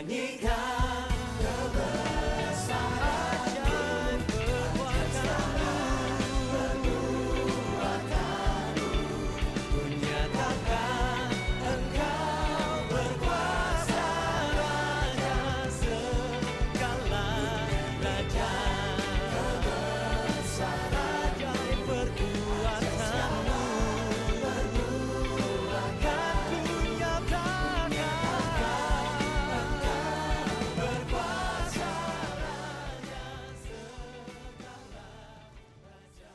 nyanyikan kebesaran ajaib perbuatanmu, ku nyatakan Engkau berkuasa, Raja segala raja. Kebesaran ajaib perbuatanmu, kan ku nyatakan berkuasa, Raja segala raja.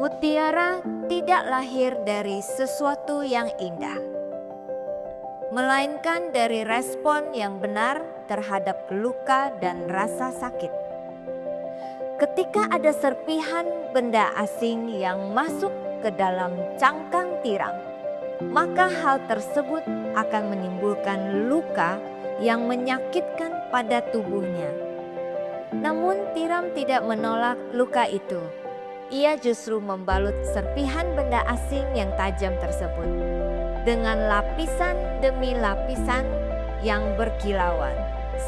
Mutiara tidak lahir dari sesuatu yang indah, melainkan dari respon yang benar terhadap luka dan rasa sakit. Ketika ada serpihan benda asing yang masuk ke dalam cangkang tiram, maka hal tersebut akan menimbulkan luka yang menyakitkan pada tubuhnya. Namun tiram tidak menolak luka itu. Ia justru membalut serpihan benda asing yang tajam tersebut dengan lapisan demi lapisan yang berkilauan,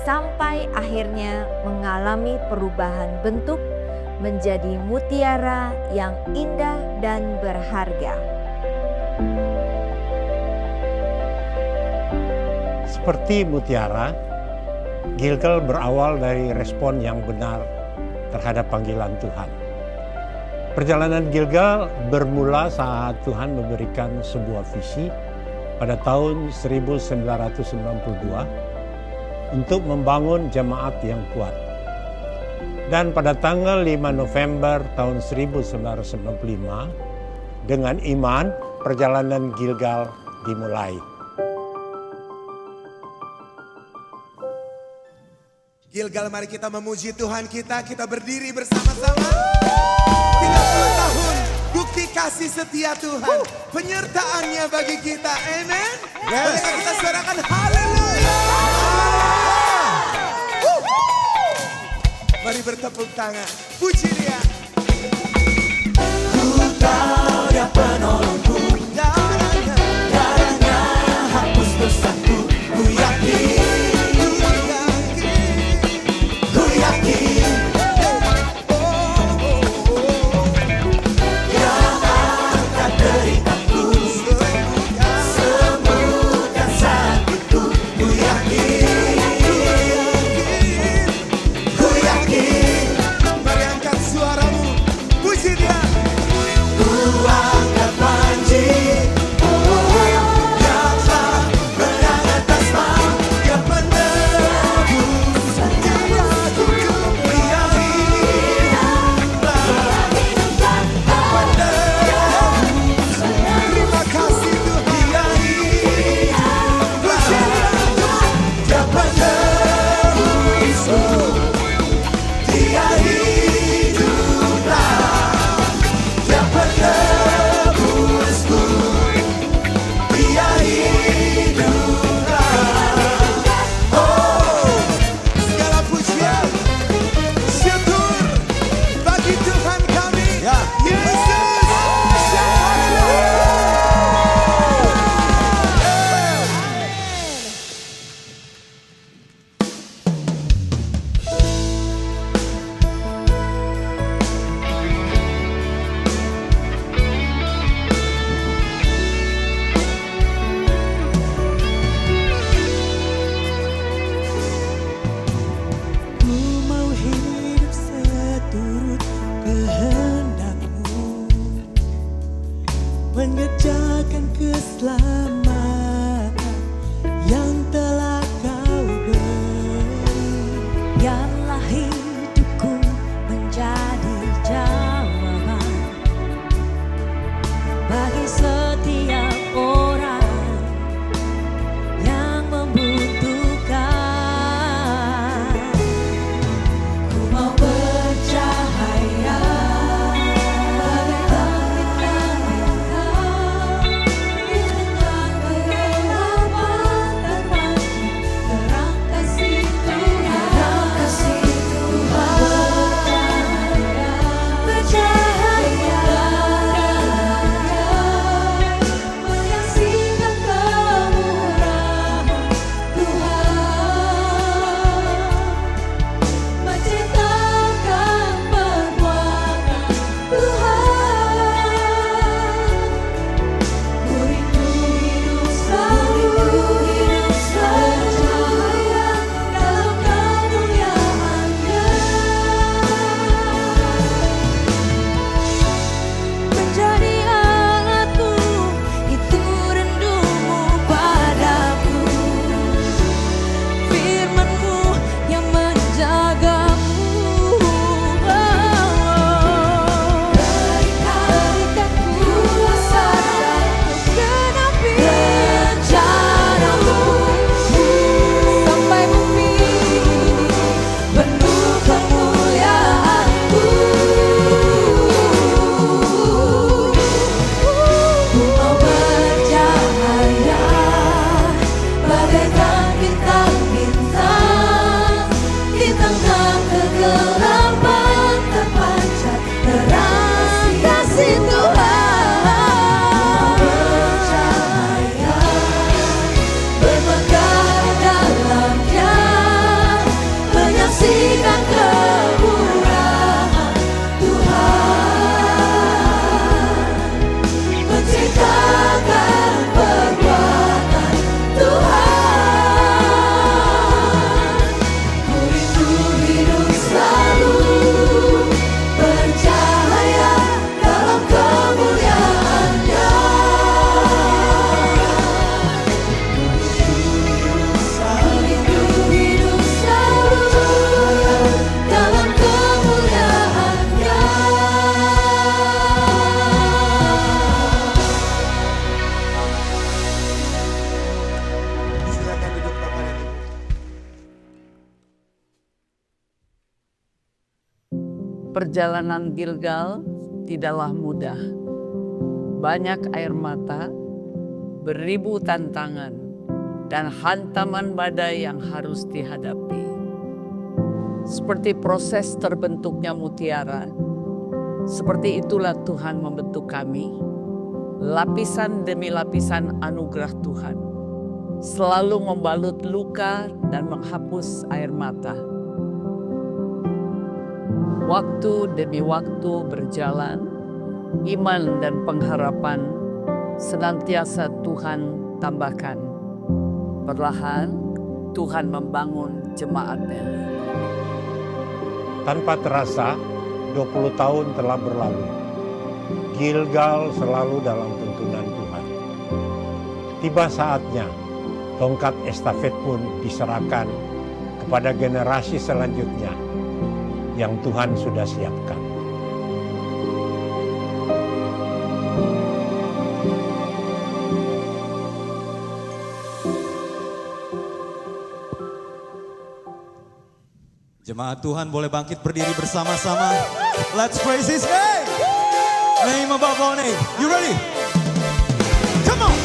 sampai akhirnya mengalami perubahan bentuk menjadi mutiara yang indah dan berharga. Seperti mutiara, Gilgal berawal dari respon yang benar terhadap panggilan Tuhan. Perjalanan Gilgal bermula saat Tuhan memberikan sebuah visi pada tahun 1992 untuk membangun jemaat yang kuat. Dan pada tanggal 5 November tahun 1995, dengan iman, perjalanan Gilgal dimulai. Gilgal, mari kita memuji Tuhan kita berdiri bersama-sama. 30 tahun buktikan kasih setia Tuhan, penyertaannya bagi kita. Amen. Bolehkah kita suarakan haleluya. Mari bertepuk tangan, puji Dia. Ku tahu Dia penolongku, darahnya hapus dosaku. Ku yakin, ku yakin. Dia angkat deritaku, sembuhkan sakitku. Ku yakin, ku yakin. Mari angkat suaramu, puji Dia. Ku angkat panji, Dia telah menang atas maut. Dia menebus jiwaku. Dia hiduplah, menebus. Terima kasih Tuhan. Dia hiduplah, Dia menebusku. Dia hiduplah, Dia menebusku. Dia hiduplah. Segala pujian, syukur bagi Tuhan kami, Yesus. Ku mau hidup seturut kehendak-Mu, mengerjakan keselamatan yang telah Kau beri. Biarlah hidupku menjadi jawaban bagi setiap orang yang membutuhkan. Ku mau bercahaya bagaikan bintang di tengah kegelapan terpanci terang kasih Tuhan. Bercahaya, menyaksikan kemurahan Tuhan, menceritakan perbuatan Tuhan. Ku rindu hidup selalu bercahaya dalam kemuliaan-Nya. Menjadi alatku, itu rindumu padaku. Firman-Mu yang menjagaku. Berikan kuasa untuk genapi rencana-Mu, sampai bumi ini penuh kemuliaan-Mu. Ku mau bercahaya bagaikan bintang-bintang di tengah kegelapan terpancar terang kasih Tuhan. Bercahaya, bermegah dalam-Nya, menyaksikan kemurahan Tuhan, menceritakan perbuatan Tuhan. Ku rindu hidup selalu bercahaya dalam kemuliaan-Nya. Ku rindu hidup selalu dalam kemuliaan-Nya. Silakan duduk Bapak dan Ibu. Perjalanan Gilgal tidaklah mudah. banyak air mata, beribu tantangan, dan hantaman badai yang harus dihadapi. Seperti proses terbentuknya mutiara, seperti itulah Tuhan membentuk kami, lapisan demi lapisan anugerah Tuhan, selalu membalut luka dan menghapus air mata. Waktu demi waktu berjalan, iman dan pengharapan senantiasa Tuhan tambahkan. Perlahan Tuhan membangun jemaatnya. Tanpa terasa, 20 tahun telah berlalu. Gilgal selalu dalam tuntunan Tuhan. Tiba saatnya, tongkat estafet pun diserahkan kepada generasi selanjutnya yang Tuhan sudah siapkan. Jemaat Tuhan boleh bangkit berdiri bersama-sama. Let's praise His name. Name above all name. You ready? Come on.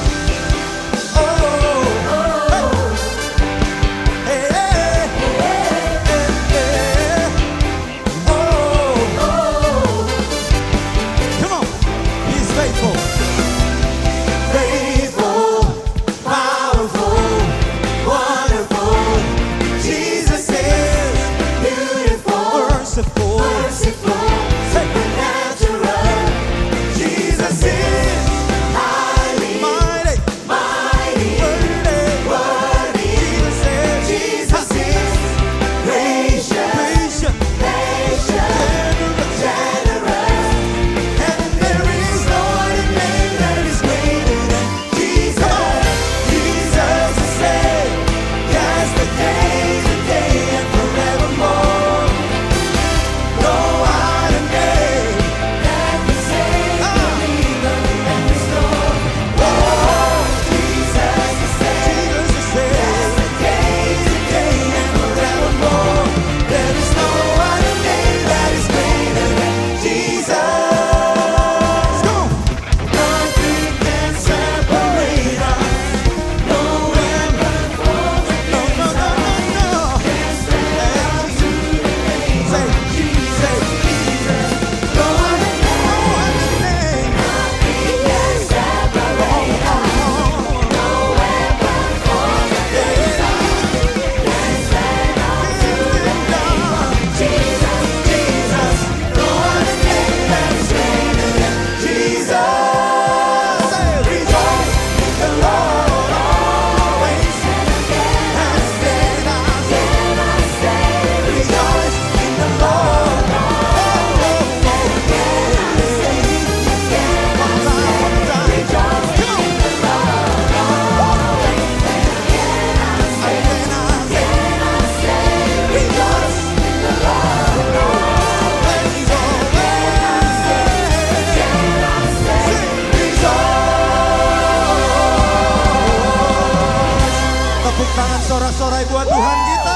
Sorak-sorai buat Tuhan kita.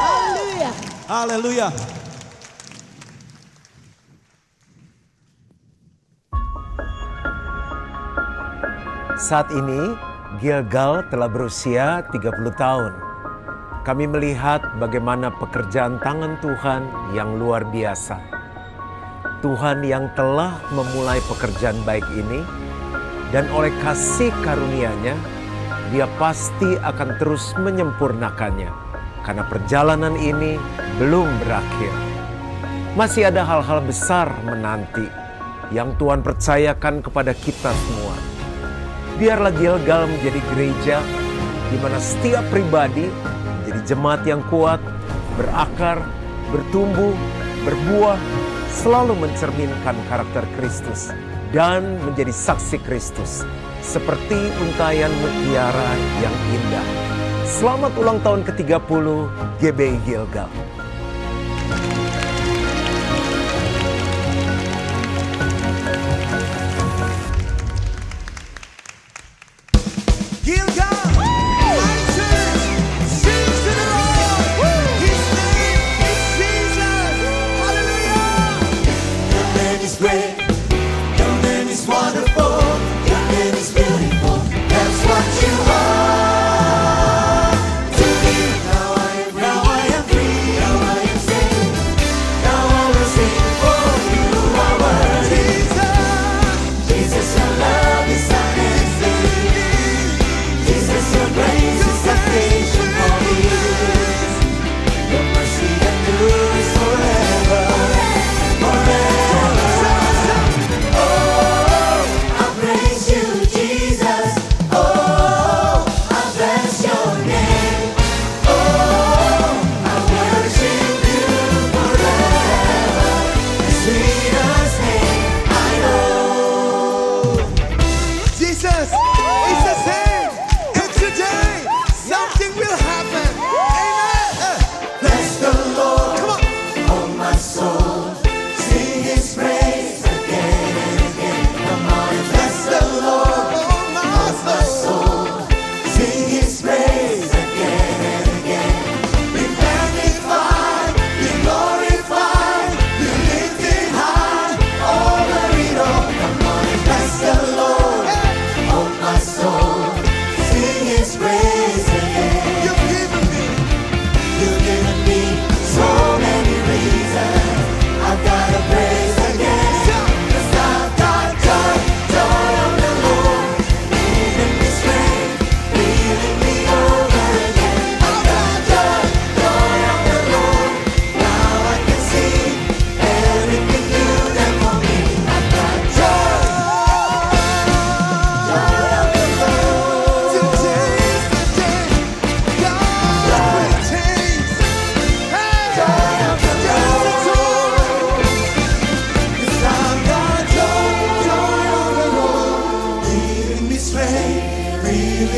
Haleluya. Haleluya. Saat ini, Gilgal telah berusia 30 tahun. Kami melihat bagaimana pekerjaan tangan Tuhan yang luar biasa. Tuhan yang telah memulai pekerjaan baik ini, dan oleh kasih karunia-Nya, Dia pasti akan terus menyempurnakannya, karena perjalanan ini belum berakhir. Masih ada hal-hal besar menanti yang Tuhan percayakan kepada kita semua. Biarlah Gilgal menjadi gereja di mana setiap pribadi menjadi jemaat yang kuat, berakar, bertumbuh, berbuah, selalu mencerminkan karakter Kristus dan menjadi saksi Kristus. Seperti untayan mutiara yang indah. Selamat ulang tahun ke-30 GBI Gilgal. Gilgal, my church, sing to the Lord. His name is Jesus. Hallelujah. Your name is great. Your name is wonderful.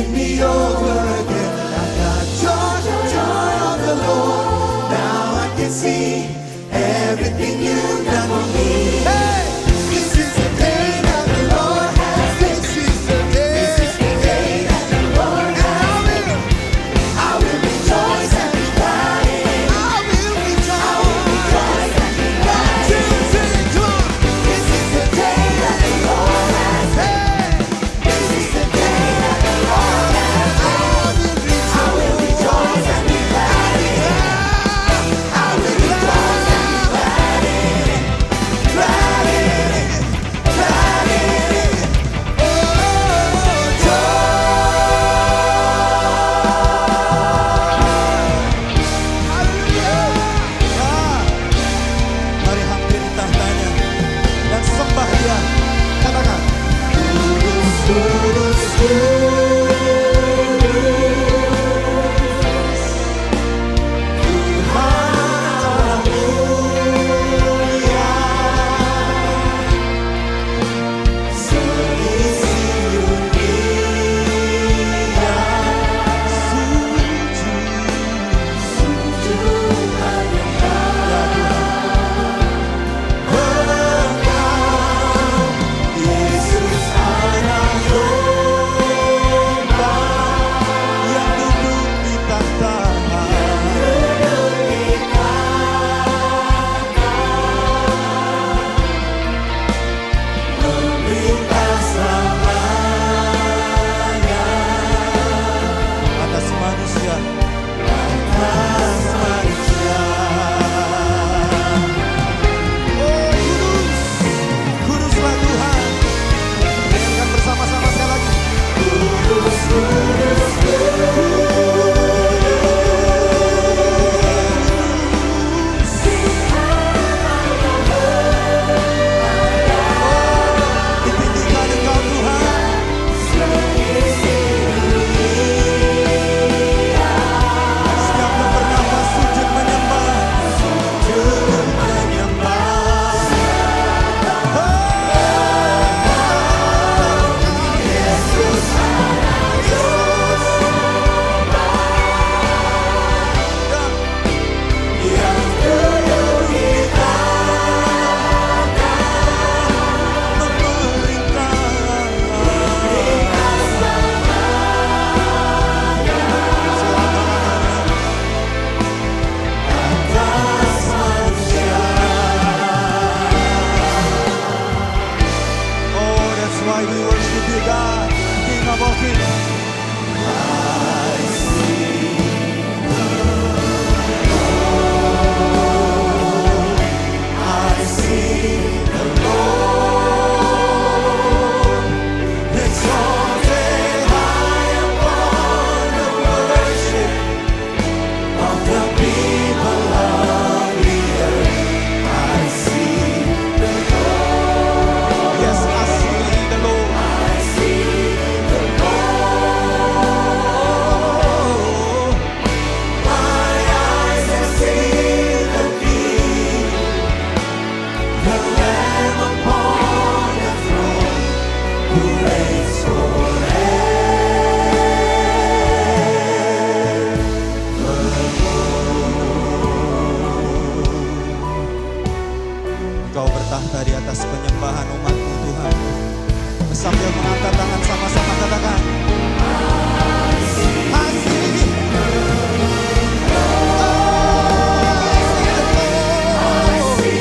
Make me over again. I've got joy, the joy of the Lord. Now I can see everything you've done for me. Hey, this is the day that the Lord has. This is the day that the Lord has. I will rejoice and be glad in it. I will rejoice and be glad in it. This is the day that the Lord has. This is the day that the Lord has. I will rejoice and be glad in it. I will rejoice and be glad in it. Glad in it. Glad in it. Oh, joy. Mari hampiri tahtanya dan sembah Dia. Katakan, yang duduk di tahta. Atas manusia. Oh, kudus, kuduslah Tuhan. Nyanyikan bersama-sama sekali lagi. Ditinggikan Engkau Tuhan. Setiap yang bernafas sujud menyembah. Sujud menyembah. Yang dulu kita Oh, that's why we worship you, God, King of all kings. I see the Lord exalted high upon the worship of the people of the earth. I see the Lord. Yes, I see the Lord. I see the Lord. My eyes have seen the King, the Lamb upon the throne, who reigns Engkau bertahta di atas penyembahan umat-Mu Tuhan. Sambil mengangkat tangan sama-sama katakan, I see.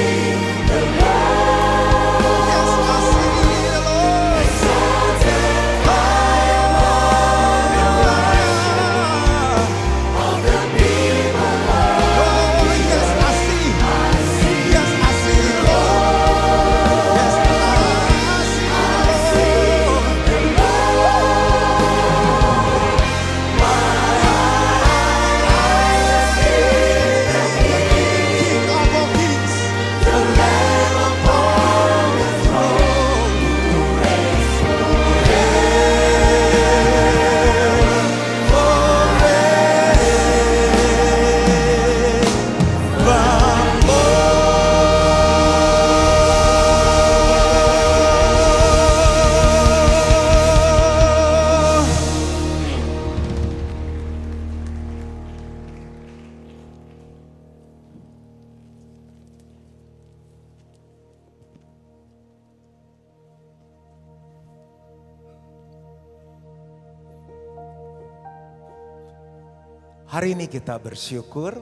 Hari ini kita bersyukur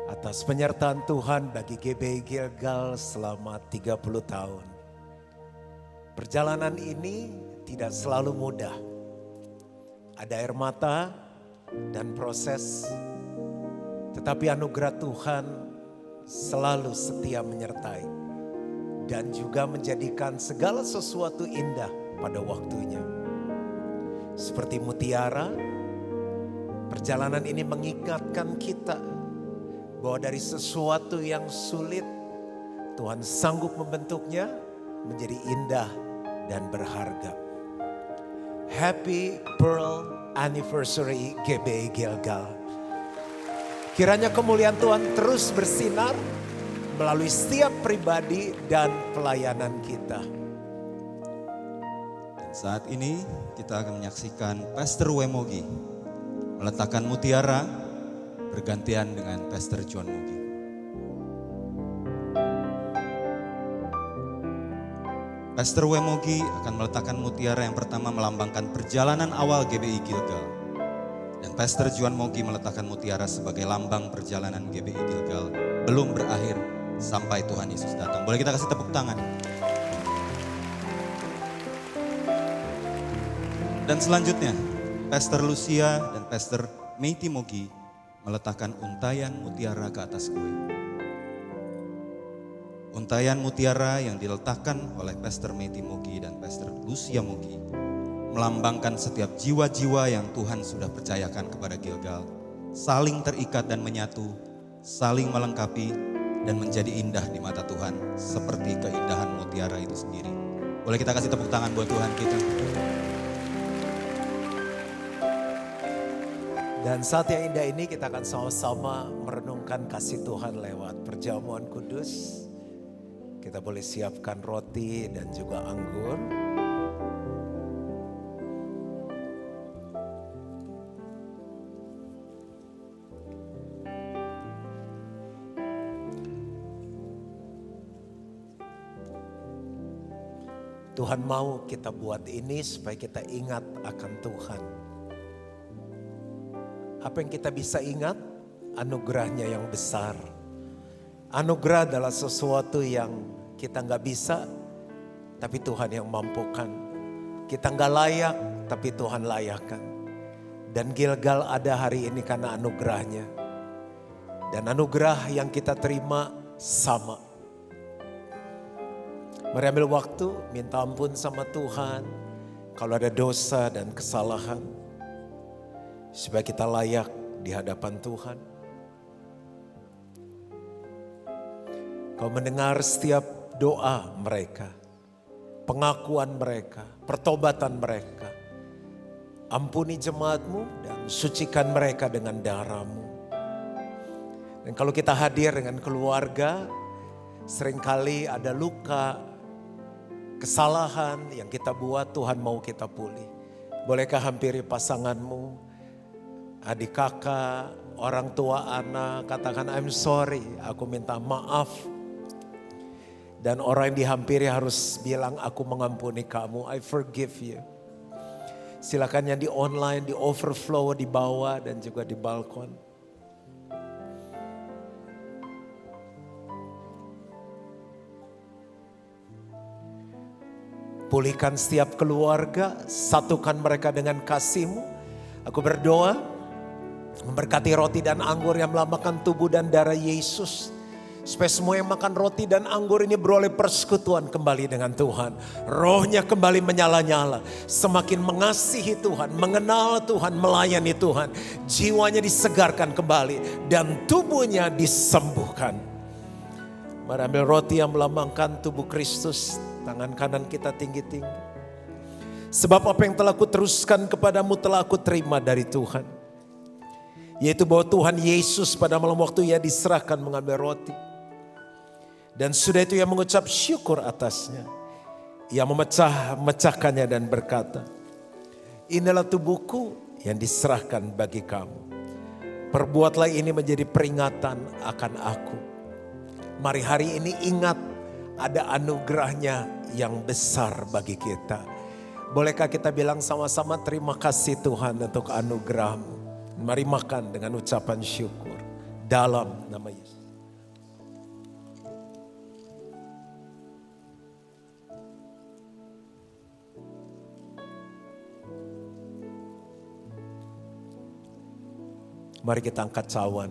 atas penyertaan Tuhan bagi GBI Gilgal selama 30 tahun. Perjalanan ini tidak selalu mudah. Ada air mata dan proses, tetapi anugerah Tuhan selalu setia menyertai dan juga menjadikan segala sesuatu indah pada waktunya. Seperti mutiara, perjalanan ini mengingatkan kita bahwa dari sesuatu yang sulit, Tuhan sanggup membentuknya menjadi indah dan berharga. Happy Pearl Anniversary GBI Gilgal. Kiranya kemuliaan Tuhan terus bersinar melalui setiap pribadi dan pelayanan kita. Dan saat ini kita akan menyaksikan Pastor Wemogi meletakkan mutiara bergantian dengan Pastor John Mogi. Pastor Wemogi akan meletakkan mutiara yang pertama melambangkan perjalanan awal GBI Gilgal. Dan Pastor John Mogi meletakkan mutiara sebagai lambang perjalanan GBI Gilgal belum berakhir sampai Tuhan Yesus datang. Boleh kita kasih tepuk tangan? Dan selanjutnya, Pastor Lucia dan Pastor Meiti Mogi meletakkan untayan mutiara ke atas kue. Untayan mutiara yang diletakkan oleh Pastor Meiti Mogi dan Pastor Lucia Mogi melambangkan setiap jiwa-jiwa yang Tuhan sudah percayakan kepada Gilgal, saling terikat dan menyatu, saling melengkapi dan menjadi indah di mata Tuhan seperti keindahan mutiara itu sendiri. Boleh kita kasih tepuk tangan buat Tuhan kita. Dan saat yang indah ini kita akan sama-sama merenungkan kasih Tuhan lewat perjamuan kudus. Kita boleh siapkan roti dan juga anggur. Tuhan mau kita buat ini supaya kita ingat akan Tuhan. Apa yang kita bisa ingat? Anugerahnya yang besar. Anugerah adalah sesuatu yang kita nggak bisa, tapi Tuhan yang mampukan. Kita nggak layak, tapi Tuhan layakkan. Dan Gilgal ada hari ini karena anugerahnya. Dan anugerah yang kita terima sama. Mari ambil waktu, minta ampun sama Tuhan. Kalau ada dosa dan kesalahan. Supaya kita layak di hadapan Tuhan. Kau mendengar setiap doa mereka, pengakuan mereka, pertobatan mereka. Ampuni jemaatmu dan sucikan mereka dengan darah-Mu. Dan kalau kita hadir dengan keluarga, seringkali ada luka, kesalahan yang kita buat, Tuhan mau kita pulih. Bolehkah hampiri pasanganmu, adik kakak, orang tua anak, katakan I'm sorry, aku minta maaf. Dan orang yang dihampiri harus bilang aku mengampuni kamu, I forgive you. Silakan yang di online, di overflow, di bawah dan juga di balkon. Pulihkan setiap keluarga, satukan mereka dengan kasih-Mu. Aku berdoa, memberkati roti dan anggur yang melambangkan tubuh dan darah Yesus. Supaya semua yang makan roti dan anggur ini beroleh persekutuan kembali dengan Tuhan. Rohnya kembali menyala-nyala. Semakin mengasihi Tuhan, mengenal Tuhan, melayani Tuhan. Jiwanya disegarkan kembali dan tubuhnya disembuhkan. Mari ambil roti yang melambangkan tubuh Kristus. Tangan kanan kita tinggi-tinggi. Sebab apa yang telah kuteruskan kepadamu telah aku terima dari Tuhan. Yaitu bahwa Tuhan Yesus pada malam waktu Ia diserahkan mengambil roti. Dan sudah itu Ia mengucap syukur atasnya. Ia memecahkannya dan berkata, inilah tubuhku yang diserahkan bagi kamu. Perbuatlah ini menjadi peringatan akan aku. Mari hari ini ingat ada anugerahnya yang besar bagi kita. Bolehkah kita bilang sama-sama terima kasih Tuhan untuk anugerah-Mu. Mari makan dengan ucapan syukur dalam nama Yesus. Mari kita angkat cawan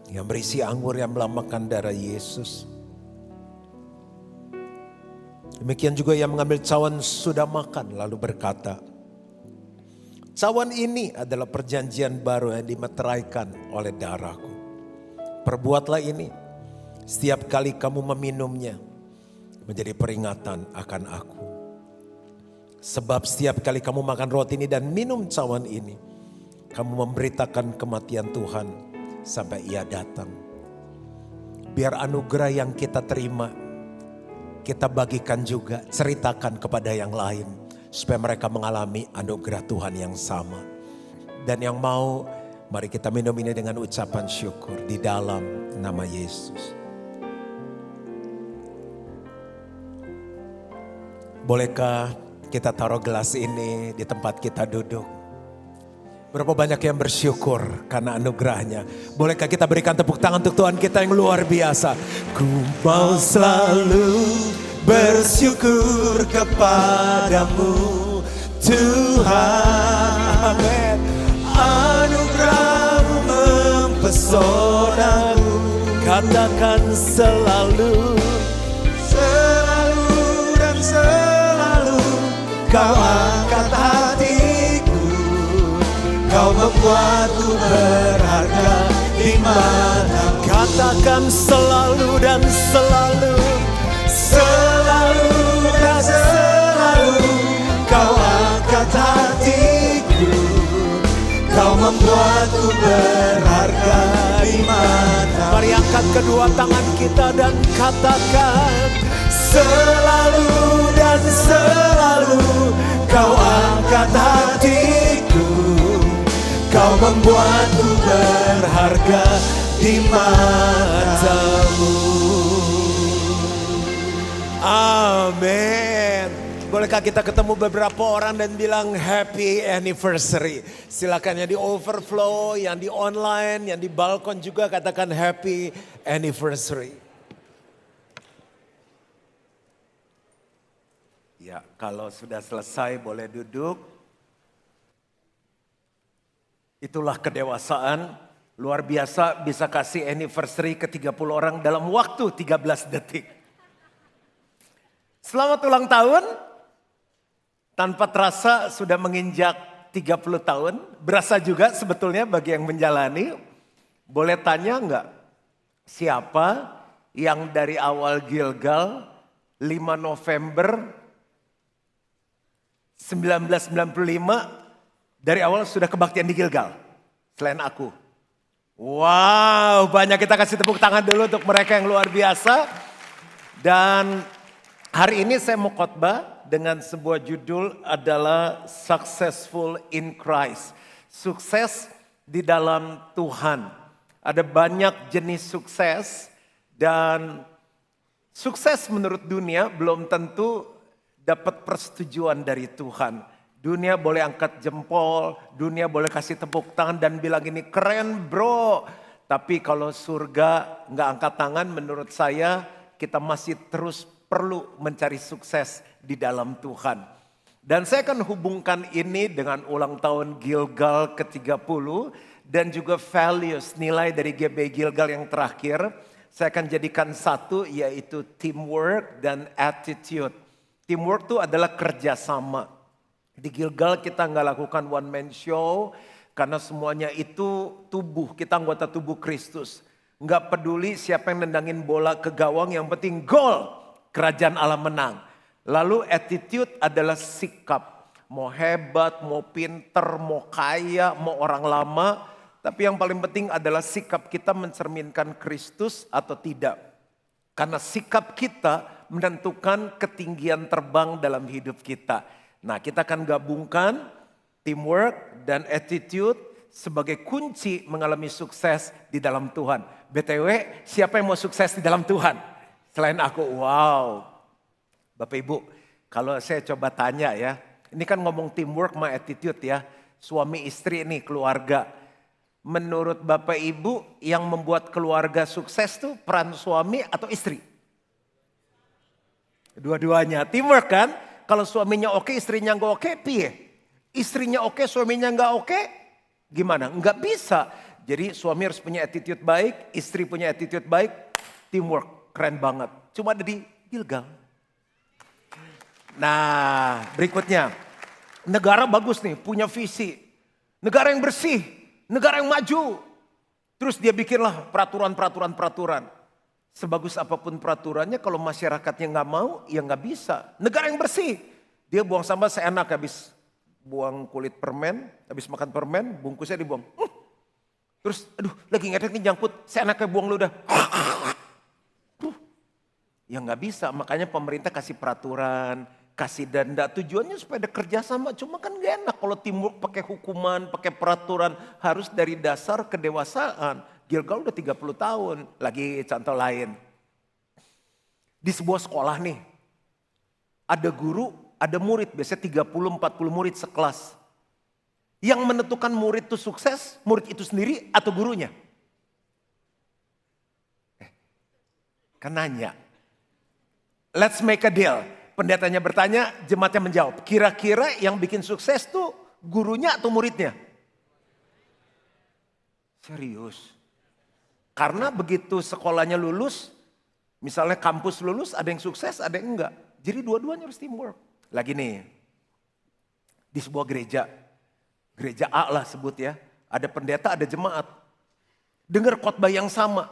yang berisi anggur yang melambangkan darah Yesus. Demikian juga yang mengambil cawan sudah makan lalu berkata, cawan ini adalah perjanjian baru yang dimeteraikan oleh darahku. Perbuatlah ini setiap kali kamu meminumnya menjadi peringatan akan aku. Sebab setiap kali kamu makan roti ini dan minum cawan ini, kamu memberitakan kematian Tuhan sampai Ia datang. Biar anugerah yang kita terima, kita bagikan juga, ceritakan kepada yang lain. Supaya mereka mengalami anugerah Tuhan yang sama. Dan yang mau, mari kita minum ini dengan ucapan syukur di dalam nama Yesus. Bolehkah kita taruh gelas ini di tempat kita duduk? Berapa banyak yang bersyukur karena anugerahnya. Bolehkah kita berikan tepuk tangan untuk Tuhan kita yang luar biasa. Ku mau selalu bersyukur kepadamu Tuhan. Amin. Anugerah-Mu mempesonaku. Katakan selalu. Selalu dan selalu Kau angkat hatiku. Kau membuatku berharga di mana. Katakan selalu dan selalu. Selalu dan selalu Kau angkat hatiku. Kau membuatku berharga di mana. Mari angkat kedua tangan kita dan katakan. Selalu dan selalu Kau angkat hatiku. Kau membuatku berharga di matamu. Amin. Bolehkah kita ketemu beberapa orang dan bilang happy anniversary. Silakan yang di overflow, yang di online, yang di balkon juga katakan happy anniversary. Ya, kalau sudah selesai boleh duduk. Itulah kedewasaan, luar biasa bisa kasih anniversary ke 30 orang dalam waktu 13 detik. Selamat ulang tahun, tanpa terasa sudah menginjak 30 tahun. Berasa juga sebetulnya bagi yang menjalani. Boleh tanya enggak, siapa yang dari awal Gilgal 5 November 1995 dari awal sudah kebaktian di Gilgal, selain aku. Wow, banyak, kita kasih tepuk tangan dulu untuk mereka yang luar biasa. Dan hari ini saya mau khotbah dengan sebuah judul adalah Successful in Christ. Sukses di dalam Tuhan. Ada banyak jenis sukses dan sukses menurut dunia belum tentu dapat persetujuan dari Tuhan. Dunia boleh angkat jempol, dunia boleh kasih tepuk tangan dan bilang ini keren bro. Tapi kalau surga nggak angkat tangan, menurut saya kita masih terus perlu mencari sukses di dalam Tuhan. Dan saya akan hubungkan ini dengan ulang tahun Gilgal ke-30 dan juga values, nilai dari GB Gilgal yang terakhir. Saya akan jadikan satu, yaitu teamwork dan attitude. Teamwork itu adalah kerjasama. Di Gilgal kita nggak lakukan one man show karena semuanya itu tubuh, kita anggota tubuh Kristus. Nggak peduli siapa yang nendangin bola ke gawang, yang penting gol, kerajaan Allah menang. Lalu attitude adalah sikap, mau hebat, mau pinter, mau kaya, mau orang lama. Tapi yang paling penting adalah sikap kita mencerminkan Kristus atau tidak. Karena sikap kita menentukan ketinggian terbang dalam hidup kita. Nah, kita akan gabungkan teamwork dan attitude sebagai kunci mengalami sukses di dalam Tuhan. BTW, siapa yang mau sukses di dalam Tuhan? Selain aku, wow. Bapak Ibu, kalau saya coba tanya ya, ini kan ngomong teamwork sama attitude ya. suami istri nih, keluarga. Menurut Bapak Ibu yang membuat keluarga sukses tuh peran suami atau istri? Dua-duanya, teamwork kan? Kalau suaminya oke, istrinya nggak oke, piye? Istrinya oke, suaminya nggak oke, gimana? Nggak bisa. Jadi suami harus punya attitude baik, istri punya attitude baik, teamwork, keren banget. Cuma ada di Gilgal. Nah, berikutnya. Negara bagus nih, punya visi. Negara yang bersih, negara yang maju. Terus dia bikinlah peraturan. Sebagus apapun peraturannya, kalau masyarakatnya nggak mau, ya nggak bisa. Negara yang bersih. Dia buang sampah seenak, habis buang kulit permen, habis makan permen, bungkusnya dibuang. Terus, aduh lagi ngedek nih nyangkut, seenaknya buang lu udah. Ya nggak bisa, makanya pemerintah kasih peraturan, kasih denda. Tujuannya supaya ada kerjasama, cuma kan gak enak kalau teamwork pakai hukuman, pakai peraturan. Harus dari dasar kedewasaan. Gilgal udah 30 tahun, lagi contoh lain. Di sebuah sekolah nih, ada guru, ada murid, biasanya 30-40 murid sekelas. Yang menentukan murid itu sukses, murid itu sendiri atau gurunya? Kan nanya. Let's make a deal. Pendetanya bertanya, jemaatnya menjawab. Kira-kira yang bikin sukses tuh gurunya atau muridnya? Serius. Karena begitu sekolahnya lulus, misalnya kampus lulus, ada yang sukses, ada yang enggak. Jadi dua-duanya harus teamwork. Lagi nih, di sebuah gereja A lah sebut ya. Ada pendeta, ada jemaat. Dengar khotbah yang sama.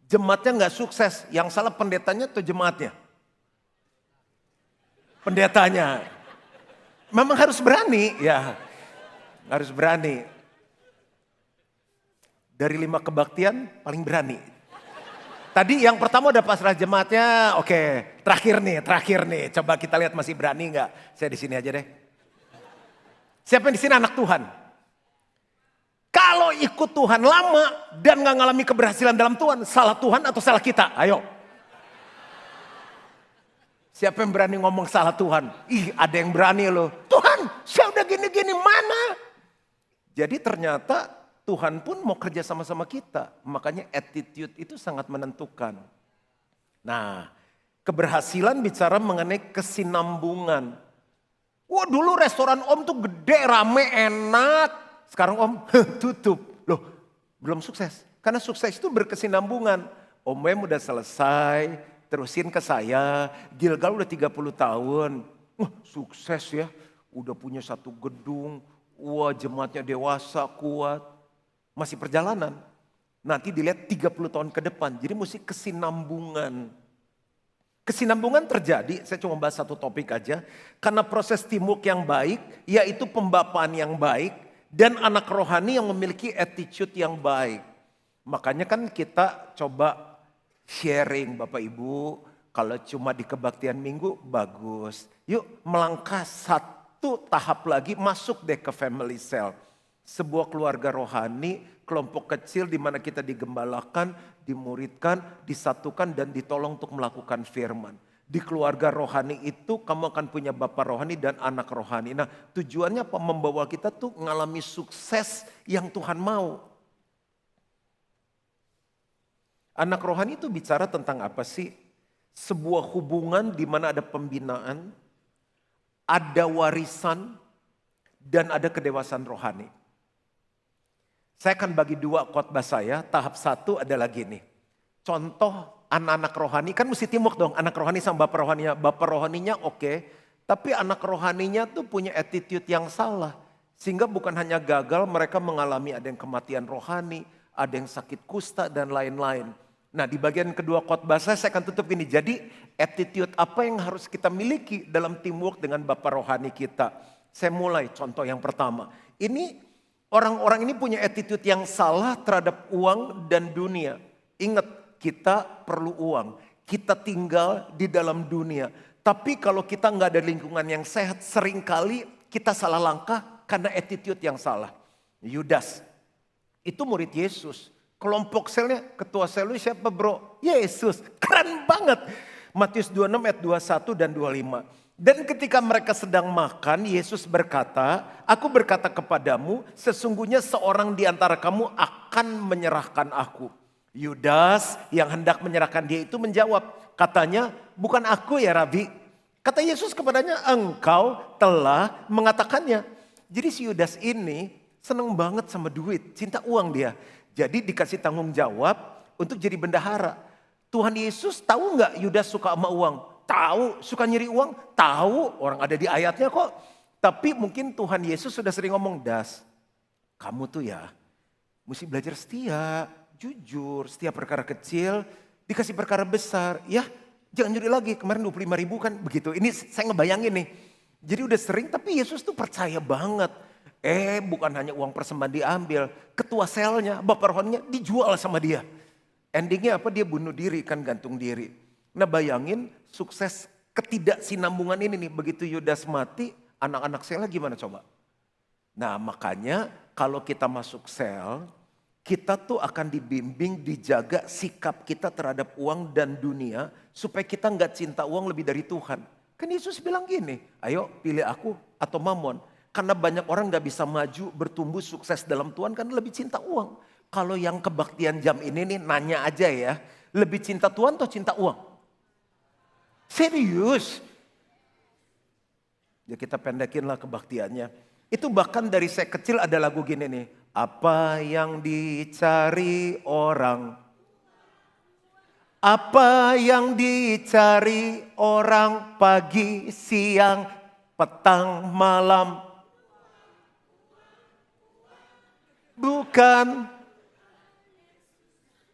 Jemaatnya nggak sukses, yang salah pendetanya atau jemaatnya? Pendetanya. Memang harus berani, ya. Harus berani. Dari 5 kebaktian paling berani. Tadi yang pertama udah pasrah jemaatnya, oke. Terakhir nih. Coba kita lihat masih berani nggak? Saya di sini aja deh. Siapa yang di sini anak Tuhan? Kalau ikut Tuhan lama dan nggak ngalami keberhasilan dalam Tuhan, salah Tuhan atau salah kita? Ayo. Siapa yang berani ngomong salah Tuhan? Ih, ada yang berani loh. Tuhan, saya udah gini-gini, mana? Jadi ternyata Tuhan pun mau kerja sama-sama kita. Makanya attitude itu sangat menentukan. Nah, keberhasilan bicara mengenai kesinambungan. Wah, dulu restoran Om tuh gede, rame, enak. Sekarang Om tutup. Loh, belum sukses. Karena sukses itu berkesinambungan. Om Wem udah selesai, terusin ke saya. Gilgal udah 30 tahun. Wah, sukses ya. Udah punya satu gedung. Wah, jemaatnya dewasa, kuat. Masih perjalanan. Nanti dilihat 30 tahun ke depan. Jadi mesti kesinambungan. Kesinambungan terjadi, saya cuma bahas satu topik aja. Karena proses teamwork yang baik, yaitu pembapaan yang baik. Dan anak rohani yang memiliki attitude yang baik. Makanya kan kita coba sharing Bapak Ibu. Kalau cuma di kebaktian minggu, bagus. Yuk melangkah satu tahap lagi, masuk deh ke family cell. Sebuah keluarga rohani, kelompok kecil di mana kita digembalakan, dimuridkan, disatukan dan ditolong untuk melakukan firman. Di keluarga rohani itu kamu akan punya bapak rohani dan anak rohani. Nah, tujuannya apa? Membawa kita tuh ngalami sukses yang Tuhan mau. Anak rohani itu bicara tentang apa sih? Sebuah hubungan di mana ada pembinaan, ada warisan, dan ada kedewasaan rohani. Saya akan bagi 2 khotbah saya. Tahap 1 adalah gini. Contoh anak-anak rohani, kan mesti teamwork dong. Anak rohani sama bapak rohaninya. Bapak rohaninya oke, tapi anak rohaninya tuh punya attitude yang salah. Sehingga bukan hanya gagal, mereka mengalami ada yang kematian rohani, ada yang sakit kusta dan lain-lain. Nah, di bagian kedua khotbah saya akan tutup gini. Jadi attitude apa yang harus kita miliki dalam teamwork dengan bapak rohani kita. Saya mulai contoh yang pertama. Ini orang-orang ini punya attitude yang salah terhadap uang dan dunia. Ingat, kita perlu uang. Kita tinggal di dalam dunia. Tapi kalau kita nggak ada lingkungan yang sehat, seringkali kita salah langkah karena attitude yang salah. Yudas, itu murid Yesus. Kelompok selnya, ketua selnya siapa bro? Yesus, keren banget. Matius 26 ayat 21 dan 25. Dan ketika mereka sedang makan, Yesus berkata, "Aku berkata kepadamu, sesungguhnya seorang di antara kamu akan menyerahkan aku." Yudas yang hendak menyerahkan dia itu menjawab, katanya, "Bukan aku ya Rabi." Kata Yesus kepadanya, "Engkau telah mengatakannya." Jadi si Yudas ini seneng banget sama duit, cinta uang dia. Jadi dikasih tanggung jawab untuk jadi bendahara. Tuhan Yesus tahu nggak Yudas suka sama uang? Tahu, suka nyari uang? Tahu, orang ada di ayatnya kok. Tapi mungkin Tuhan Yesus sudah sering ngomong, "Das, kamu tuh ya mesti belajar setia, jujur, setiap perkara kecil dikasih perkara besar. Ya, jangan nyuri lagi, kemarin 25.000 kan begitu." Ini saya ngebayangin nih. Jadi udah sering tapi Yesus tuh percaya banget. Bukan hanya uang persembahan diambil, ketua selnya, bapak rohaninya dijual sama dia. Endingnya apa? Dia bunuh diri kan, gantung diri. Nah bayangin sukses ketidaksinambungan ini nih. Begitu Yudas mati, anak-anak sel gimana coba? Nah makanya kalau kita masuk sel, kita tuh akan dibimbing, dijaga sikap kita terhadap uang dan dunia. Supaya kita nggak cinta uang lebih dari Tuhan. Kan Yesus bilang gini, "Ayo pilih aku atau mamon." Karena banyak orang gak bisa maju, bertumbuh, sukses dalam Tuhan karena lebih cinta uang. Kalau yang kebaktian jam ini nih nanya aja ya, lebih cinta Tuhan atau cinta uang? Serius. Ya kita pendekinlah kebaktiannya. Itu bahkan dari saya kecil ada lagu gini nih. Apa yang dicari orang? Apa yang dicari orang pagi, siang, petang, malam? Bukan.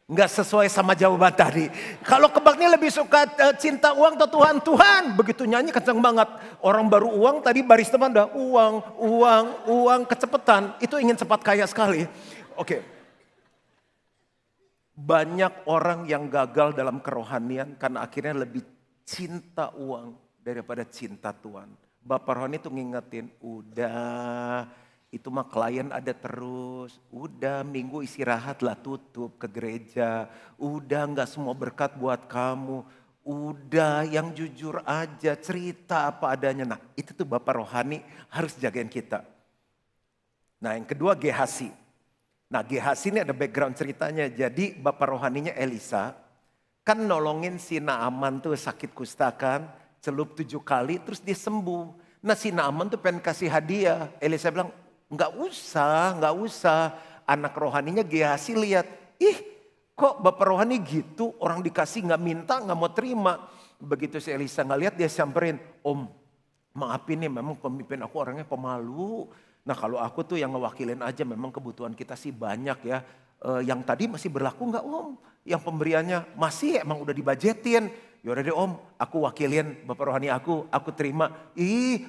Nggak sesuai sama jawaban tadi. Kalau kebaktian lebih suka cinta uang atau Tuhan? Tuhan. Begitu nyanyi kencang banget. Orang baru uang tadi baris teman dah. Uang, kecepatan. Itu ingin cepat kaya sekali. Oke. Banyak orang yang gagal dalam kerohanian karena akhirnya lebih cinta uang daripada cinta Tuhan. Bapak rohani itu ngingetin, udah itu mah klien ada terus. Udah minggu istirahatlah, tutup ke gereja. Udah gak semua berkat buat kamu. Udah yang jujur aja, cerita apa adanya. Nah itu tuh Bapak rohani harus jagain kita. Nah yang kedua Gehasi. Nah Gehasi ini ada background ceritanya. Jadi Bapak rohaninya Elisa kan nolongin si Naaman tuh sakit kusta kan. Celup 7 kali terus dia sembuh. Nah si Naaman tuh pengen kasih hadiah. Elisa bilang, Nggak usah. Anak rohaninya Gehasi lihat, kok Bapak rohani gitu, orang dikasih nggak minta, nggak mau terima. Begitu si Elisa nggak lihat dia samperin, "Om, maafin nih memang pemimpin aku orangnya pemalu. Nah kalau aku tuh yang ngewakilin aja, memang kebutuhan kita sih banyak ya. Yang tadi masih berlaku nggak Om? Yang pemberiannya masih emang udah dibajetin. Yaudah deh Om, aku wakilin Bapak rohani aku terima."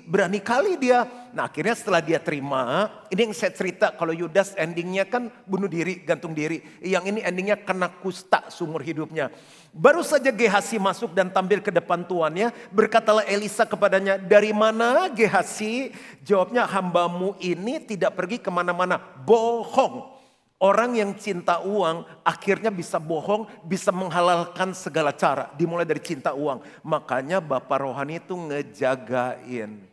Berani kali dia. Nah akhirnya setelah dia terima, ini yang saya cerita kalau Yudas endingnya kan bunuh diri, gantung diri. Yang ini endingnya kena kusta seumur hidupnya. Baru saja Gehasi masuk dan tampil ke depan tuannya, berkatalah Elisa kepadanya, "Dari mana Gehasi?" Jawabnya, "Hambamu ini tidak pergi kemana-mana." Bohong. Orang yang cinta uang akhirnya bisa bohong, bisa menghalalkan segala cara. Dimulai dari cinta uang. Makanya Bapak rohani itu ngejagain.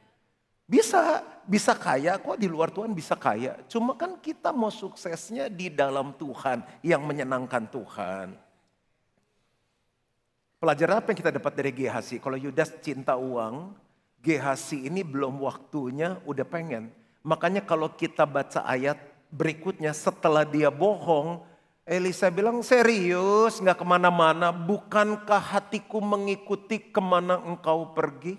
Bisa kaya kok, di luar Tuhan bisa kaya. Cuma kan kita mau suksesnya di dalam Tuhan yang menyenangkan Tuhan. Pelajaran apa yang kita dapat dari Gehasi? Kalau Yudas cinta uang, Gehasi ini belum waktunya udah pengen. Makanya kalau kita baca ayat berikutnya setelah dia bohong, Elisa bilang, "Serius gak kemana-mana, bukankah hatiku mengikuti kemana engkau pergi?"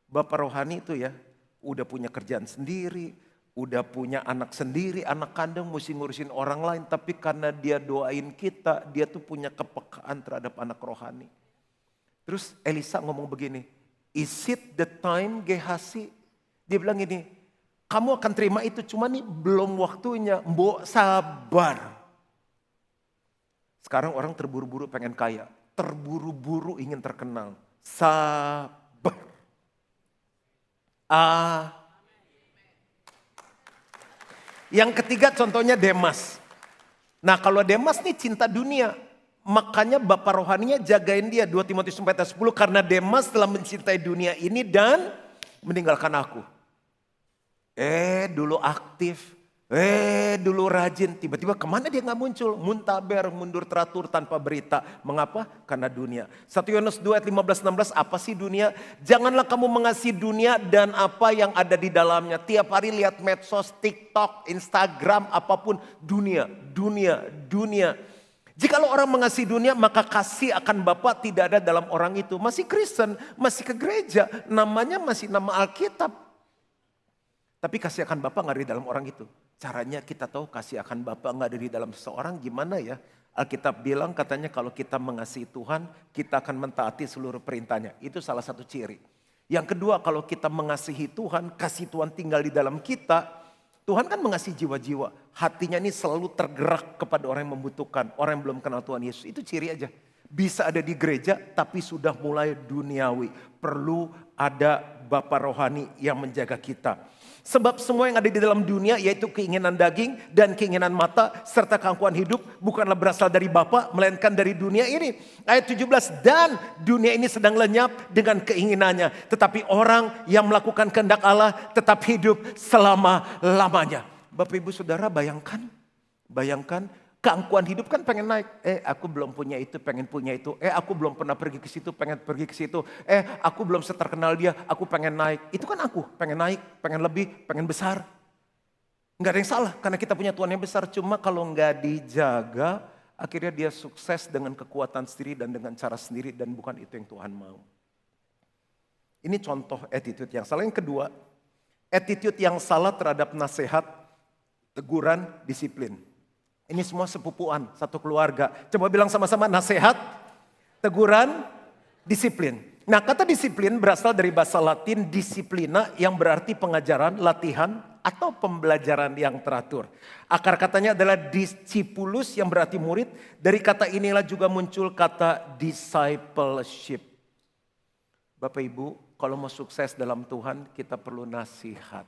Bapak rohani itu ya udah punya kerjaan sendiri, udah punya anak sendiri, anak kandung mesti ngurusin orang lain. Tapi karena dia doain kita, dia tuh punya kepekaan terhadap anak rohani. Terus Elisa ngomong begini, "Is it the time Gehasi?" Dia bilang gini, "Kamu akan terima itu, cuma nih belum waktunya, mbok sabar." Sekarang orang terburu-buru pengen kaya, terburu-buru ingin terkenal. Sabar. Yang ketiga contohnya Demas. Nah kalau Demas nih cinta dunia, makanya Bapak rohaninya jagain dia. 2 Timotius 4 ayat 10, karena Demas telah mencintai dunia ini dan meninggalkan aku. Dulu aktif, dulu rajin, tiba-tiba kemana dia nggak muncul? Muntaber, mundur teratur tanpa berita. Mengapa? Karena dunia. 1 Yohanes 2 ayat 15-16, apa sih dunia? Janganlah kamu mengasihi dunia dan apa yang ada di dalamnya. Tiap hari lihat medsos, TikTok, Instagram, apapun. Dunia. Jikalau orang mengasihi dunia, maka kasih akan Bapa tidak ada dalam orang itu. Masih Kristen, masih ke gereja, namanya masih nama Alkitab. Tapi kasih akan Bapa nggak ada di dalam orang itu. Caranya kita tahu kasih akan Bapa nggak ada di dalam seseorang gimana ya? Alkitab bilang katanya kalau kita mengasihi Tuhan, kita akan mentaati seluruh perintahnya. Itu salah satu ciri. Yang kedua, kalau kita mengasihi Tuhan, kasih Tuhan tinggal di dalam kita. Tuhan kan mengasihi jiwa-jiwa. Hatinya ini selalu tergerak kepada orang yang membutuhkan. Orang yang belum kenal Tuhan Yesus. Itu ciri aja. Bisa ada di gereja tapi sudah mulai duniawi. Perlu ada Bapa rohani yang menjaga kita. Sebab semua yang ada di dalam dunia yaitu keinginan daging dan keinginan mata serta keangkuhan hidup bukanlah berasal dari Bapa melainkan dari dunia ini. Ayat 17, dan dunia ini sedang lenyap dengan keinginannya. Tetapi orang yang melakukan kehendak Allah tetap hidup selama-lamanya. Bapak Ibu Saudara bayangkan keangkuhan hidup kan pengen naik. Aku belum punya itu, pengen punya itu. Aku belum pernah pergi ke situ, pengen pergi ke situ. Aku belum seterkenal dia, aku pengen naik. Itu kan aku, pengen naik, pengen lebih, pengen besar. Enggak ada yang salah karena kita punya Tuhan yang besar. Cuma kalau enggak dijaga, akhirnya dia sukses dengan kekuatan sendiri dan dengan cara sendiri. Dan bukan itu yang Tuhan mau. Ini contoh attitude yang salah. Yang kedua, attitude yang salah terhadap nasihat, teguran, disiplin. Ini semua sepupuan, satu keluarga. Coba bilang sama-sama, nasihat, teguran, disiplin. Nah, kata disiplin berasal dari bahasa Latin disiplina yang berarti pengajaran, latihan, atau pembelajaran yang teratur. Akar katanya adalah discipulus yang berarti murid. Dari kata inilah juga muncul kata discipleship. Bapak Ibu, kalau mau sukses dalam Tuhan kita perlu nasihat.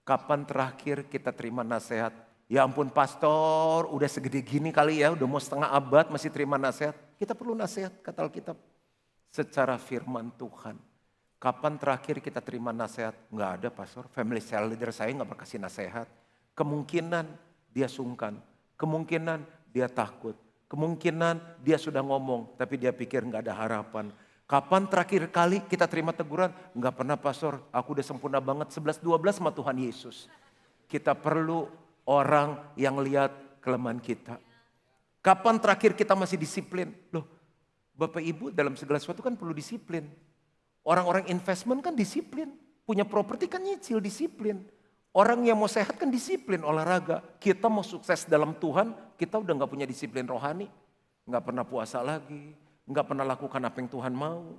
Kapan terakhir kita terima nasihat? Ya ampun pastor, udah segede gini kali ya, udah mau setengah abad masih terima nasihat. Kita perlu nasihat, kata Alkitab. Secara firman Tuhan. Kapan terakhir kita terima nasihat? Enggak ada pastor, family cell leader saya enggak berkasih nasihat. Kemungkinan dia sungkan, kemungkinan dia takut. Kemungkinan dia sudah ngomong, tapi dia pikir enggak ada harapan. Kapan terakhir kali kita terima teguran? Enggak pernah pastor, aku udah sempurna banget 11-12 sama Tuhan Yesus. Kita perlu orang yang lihat kelemahan kita. Kapan terakhir kita masih disiplin? Loh, Bapak Ibu dalam segala sesuatu kan perlu disiplin. Orang-orang investment kan disiplin. Punya properti kan nyicil, disiplin. Orang yang mau sehat kan disiplin, olahraga. Kita mau sukses dalam Tuhan, kita udah gak punya disiplin rohani. Gak pernah puasa lagi, gak pernah lakukan apa yang Tuhan mau.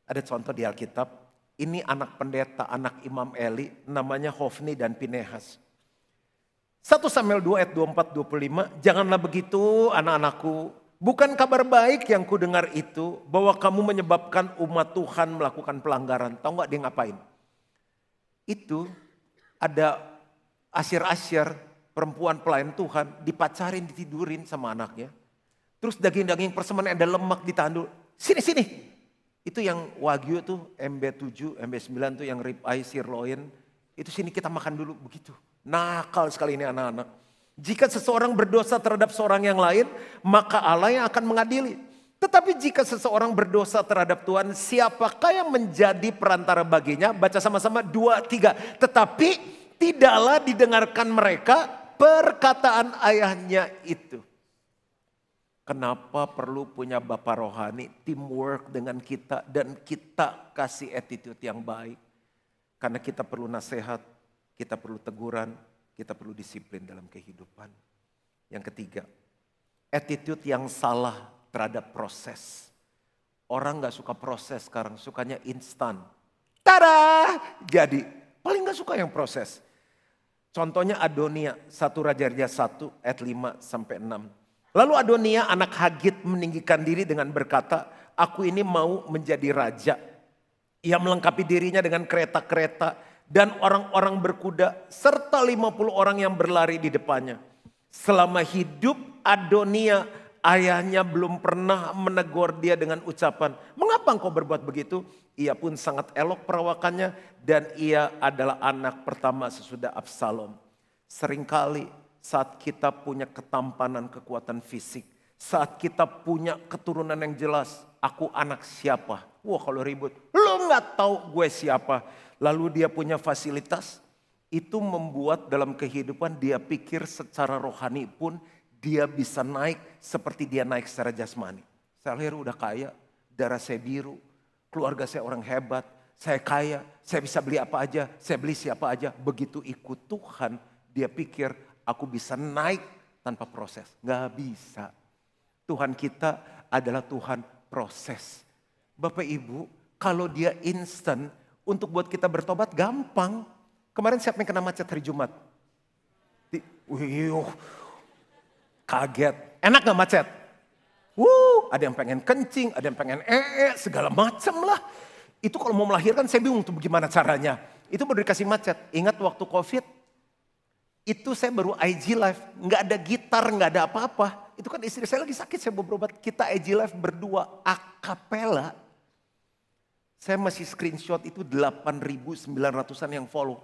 Ada contoh di Alkitab. Ini anak pendeta, anak Imam Eli, namanya Hofni dan Pinehas. 1 Samuel 2 ayat 24-25, janganlah begitu anak-anakku. Bukan kabar baik yang ku dengar itu, bahwa kamu menyebabkan umat Tuhan melakukan pelanggaran. Tahu gak dia ngapain? Itu ada Asyir-Asyir, perempuan pelayan Tuhan, dipacarin, ditidurin sama anaknya. Terus daging-daging persembahan ada lemak ditahan dulu. Sini. Itu yang Wagyu tuh MB7, MB9 tuh yang rib eye, sirloin. Itu sini kita makan dulu begitu. Nakal sekali ini anak-anak. Jika seseorang berdosa terhadap seorang yang lain, maka Allah yang akan mengadili. Tetapi jika seseorang berdosa terhadap Tuhan, siapakah yang menjadi perantara baginya? Baca sama-sama 2, 3. Tetapi tidaklah didengarkan mereka perkataan ayahnya itu. Kenapa perlu punya Bapak rohani, teamwork dengan kita dan kita kasih attitude yang baik. Karena kita perlu nasihat, kita perlu teguran, kita perlu disiplin dalam kehidupan. Yang ketiga, attitude yang salah terhadap proses. Orang gak suka proses sekarang, sukanya instan. Tada! Jadi, paling gak suka yang proses. Contohnya Adonia, 1 Raja-Raja 1 ayat 5-6. Lalu Adonia anak Hagit meninggikan diri dengan berkata, aku ini mau menjadi raja. Ia melengkapi dirinya dengan kereta-kereta dan orang-orang berkuda serta 50 orang yang berlari di depannya. Selama hidup Adonia, ayahnya belum pernah menegur dia dengan ucapan, "Mengapa engkau berbuat begitu?" Ia pun sangat elok perawakannya dan ia adalah anak pertama sesudah Absalom. Seringkali saat kita punya ketampanan kekuatan fisik, saat kita punya keturunan yang jelas, aku anak siapa? Wah, kalau ribut, lo nggak tahu gue siapa. Lalu dia punya fasilitas, itu membuat dalam kehidupan dia pikir secara rohani pun dia bisa naik seperti dia naik secara jasmani. Saya lahir udah kaya, darah saya biru, keluarga saya orang hebat, saya kaya, saya bisa beli apa aja, saya beli siapa aja. Begitu ikut Tuhan, dia pikir aku bisa naik tanpa proses. Gak bisa. Tuhan kita adalah Tuhan proses. Bapak Ibu, kalau dia instan untuk buat kita bertobat gampang. Kemarin siapa yang kena macet hari Jumat? Kaget. Enak gak macet? Ada yang pengen kencing, ada yang pengen segala macam lah. Itu kalau mau melahirkan saya bingung tuh bagaimana caranya. Itu baru dikasih macet. Ingat waktu COVID, itu saya baru IG live. Nggak ada gitar, nggak ada apa-apa. Itu kan istri saya lagi sakit, saya mau berobat. Kita IG live berdua, akapela. Saya masih screenshot itu 8.900-an yang follow.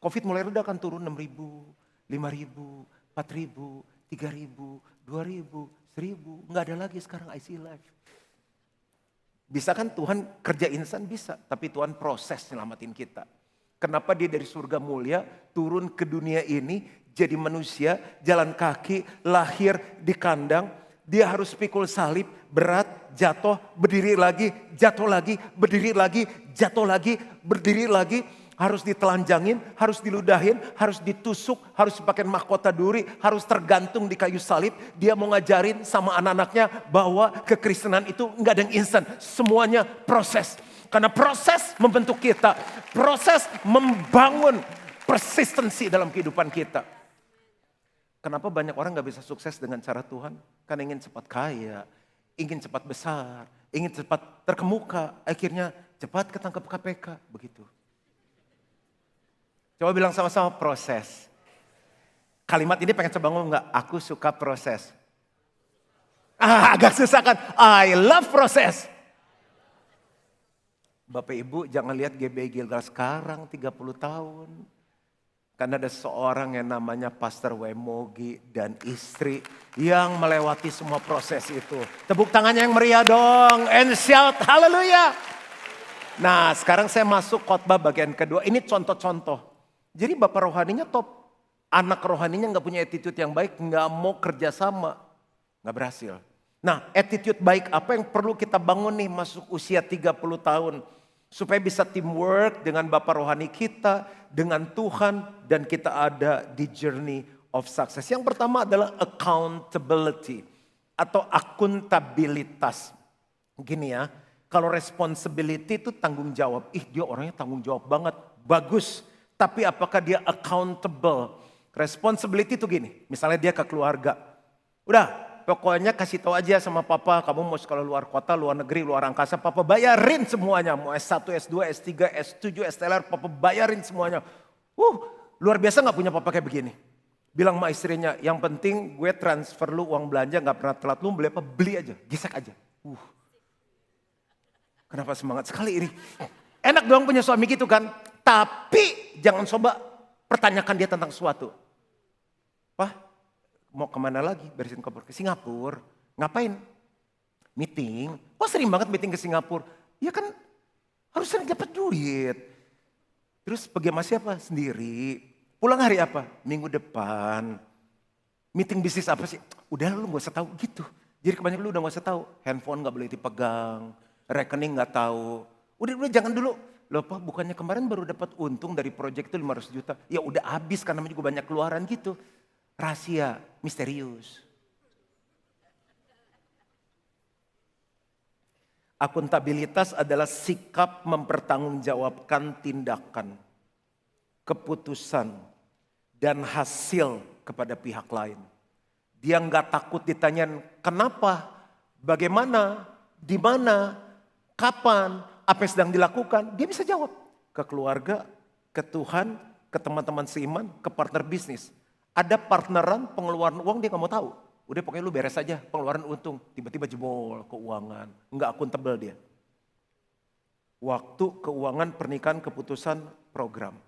COVID mulai reda kan turun 6.000, 5.000, 4.000, 3.000, 2.000, 1.000. Nggak ada lagi sekarang IC Live. Bisa kan Tuhan kerja instan? Bisa. Tapi Tuhan proses nyelamatin kita. Kenapa dia dari surga mulia turun ke dunia ini jadi manusia, jalan kaki, lahir di kandang. Dia harus pikul salib, berat, jatuh, berdiri lagi, jatuh lagi, berdiri lagi, jatuh lagi, berdiri lagi. Harus ditelanjangin, harus diludahin, harus ditusuk, harus dipakai mahkota duri, harus tergantung di kayu salib. Dia mau ngajarin sama anak-anaknya bahwa kekristenan itu nggak ada yang instan. Semuanya proses. Karena proses membentuk kita. Proses membangun persistensi dalam kehidupan kita. Kenapa banyak orang gak bisa sukses dengan cara Tuhan? Karena ingin cepat kaya, ingin cepat besar, ingin cepat terkemuka. Akhirnya cepat ketangkep KPK, begitu. Coba bilang sama-sama proses. Kalimat ini pengen coba ngomong gak? Aku suka proses. Agak susah kan? I love proses. Bapak Ibu jangan lihat GBI Gilgal sekarang 30 tahun. Karena ada seorang yang namanya Pastor Wemogi dan istri yang melewati semua proses itu. Tepuk tangannya yang meriah dong. And shout haleluya. Nah sekarang saya masuk khotbah bagian kedua. Ini contoh-contoh. Jadi bapak rohaninya top. Anak rohaninya gak punya attitude yang baik. Gak mau kerjasama. Gak berhasil. Nah attitude baik apa yang perlu kita bangun nih masuk usia 30 tahun. Supaya bisa teamwork dengan bapak rohani kita. Dengan Tuhan. Dan kita ada di journey of success. Yang pertama adalah accountability. Atau akuntabilitas. Gini ya. Kalau responsibility itu tanggung jawab. Dia orangnya tanggung jawab banget. Bagus. Tapi apakah dia accountable? Responsibility itu gini. Misalnya dia ke keluarga. Udah pokoknya kasih tahu aja sama papa. Kamu mau sekolah luar kota, luar negeri, luar angkasa. Papa bayarin semuanya. Mau S1, S2, S3, S7, STLR. Papa bayarin semuanya. Luar biasa gak punya papa kayak begini. Bilang sama istrinya. Yang penting gue transfer lu uang belanja. Gak pernah telat. Lu beli apa? Beli aja. Gesek aja. Kenapa semangat sekali ini. Enak doang punya suami gitu kan. Tapi jangan coba pertanyakan dia tentang sesuatu. Wah, mau kemana lagi? Beresin koper ke Singapura. Ngapain? Meeting. Wah sering banget meeting ke Singapura. Ya kan harus sering dapat duit. Terus pergi sama siapa? Sendiri. Pulang hari apa? Minggu depan. Meeting bisnis apa sih? Udah lu gak usah tahu gitu. Jadi kebanyakan lu udah gak usah tahu. Handphone gak boleh dipegang. Rekening gak tahu. Udah jangan dulu. Loh Pak, bukannya kemarin baru dapat untung dari proyek itu 500 juta. Ya udah habis karena juga banyak keluaran gitu. Rahasia, misterius. Akuntabilitas adalah sikap mempertanggungjawabkan tindakan, keputusan, dan hasil kepada pihak lain. Dia nggak takut ditanyain kenapa, bagaimana, di mana, kapan, apa yang sedang dilakukan, dia bisa jawab. Ke keluarga, ke Tuhan, ke teman-teman seiman, ke partner bisnis. Ada partneran pengeluaran uang dia nggak mau tahu. Udah pokoknya lu beres aja pengeluaran untung. Tiba-tiba jebol keuangan, nggak akuntabel dia. Waktu keuangan pernikahan keputusan program.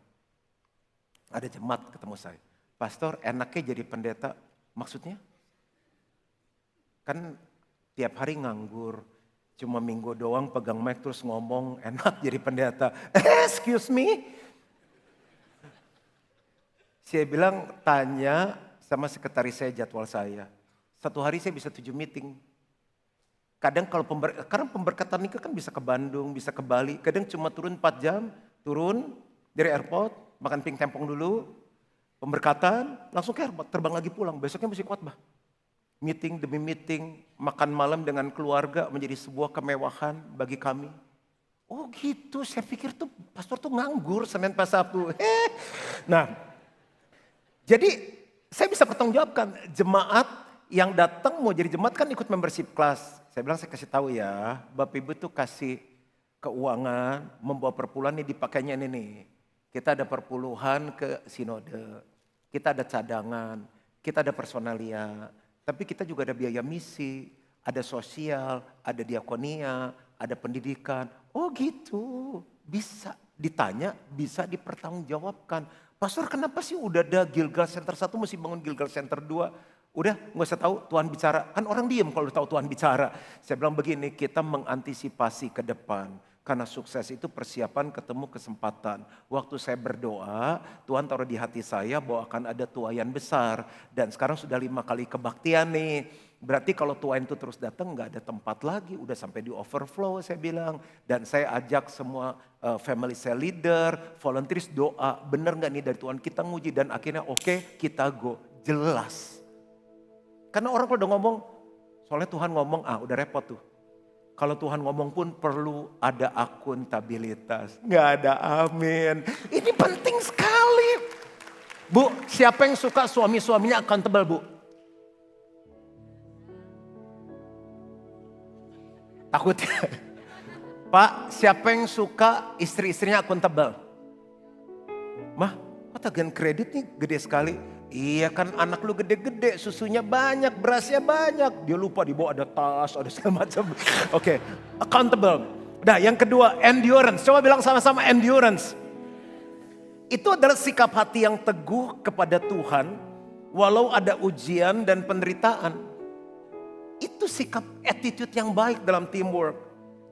Ada jemaat ketemu saya. Pastor enaknya jadi pendeta. Maksudnya? Kan tiap hari nganggur. Cuma minggu doang pegang mic terus ngomong enak jadi pendeta. Excuse me? Saya bilang tanya sama sekretaris saya jadwal saya. Satu hari saya bisa 7 meeting. Kadang kalau karena pemberkatan nikah kan bisa ke Bandung, bisa ke Bali. Kadang cuma turun 4 jam, turun dari airport, makan ping tempong dulu, pemberkatan, langsung ke airport, terbang lagi pulang. Besoknya mesti khotbah. Meeting demi meeting, makan malam dengan keluarga menjadi sebuah kemewahan bagi kami. Oh gitu, saya pikir tuh pastor tuh nganggur Senin pas Sabtu. Nah, jadi saya bisa pertanggungjawabkan jemaat yang datang mau jadi jemaat kan ikut membership class. Saya bilang saya kasih tahu ya, Bapak Ibu tuh kasih keuangan, membawa perpuluhan ini dipakainya ini nih. Kita ada perpuluhan ke sinode, kita ada cadangan, kita ada personalia. Tapi kita juga ada biaya misi, ada sosial, ada diakonia, ada pendidikan. Oh gitu, bisa ditanya, bisa dipertanggungjawabkan. Pastor kenapa sih udah ada Gilgal Center 1 mesti bangun Gilgal Center 2? Udah gak usah tahu Tuhan bicara. Kan orang diem kalau tahu Tuhan bicara. Saya bilang begini, kita mengantisipasi ke depan. Karena sukses itu persiapan ketemu kesempatan. Waktu saya berdoa, Tuhan taruh di hati saya bahwa akan ada tuayan besar. Dan sekarang sudah 5 kali kebaktian nih. Berarti kalau tuayan itu terus datang gak ada tempat lagi. Udah sampai di overflow saya bilang. Dan saya ajak semua family cell leader, volunteers doa. Bener gak nih dari Tuhan kita nguji. Dan akhirnya oke, kita go. Jelas. Karena orang kalau udah ngomong, soalnya Tuhan ngomong, udah repot tuh. Kalau Tuhan ngomong pun perlu ada akuntabilitas. Nggak ada amin. Ini penting sekali. Bu, siapa yang suka suami-suaminya accountable, Bu? Takut ya? Pak, siapa yang suka istri-istrinya accountable? Mah, kok tagihan kredit nih gede sekali? Iya kan anak lu gede-gede, susunya banyak, berasnya banyak. Dia lupa dibawa ada tas, ada segala macam. Oke, accountable. Nah yang kedua, endurance. Coba bilang sama-sama endurance. Itu adalah sikap hati yang teguh kepada Tuhan, walau ada ujian dan penderitaan. Itu sikap attitude yang baik dalam teamwork.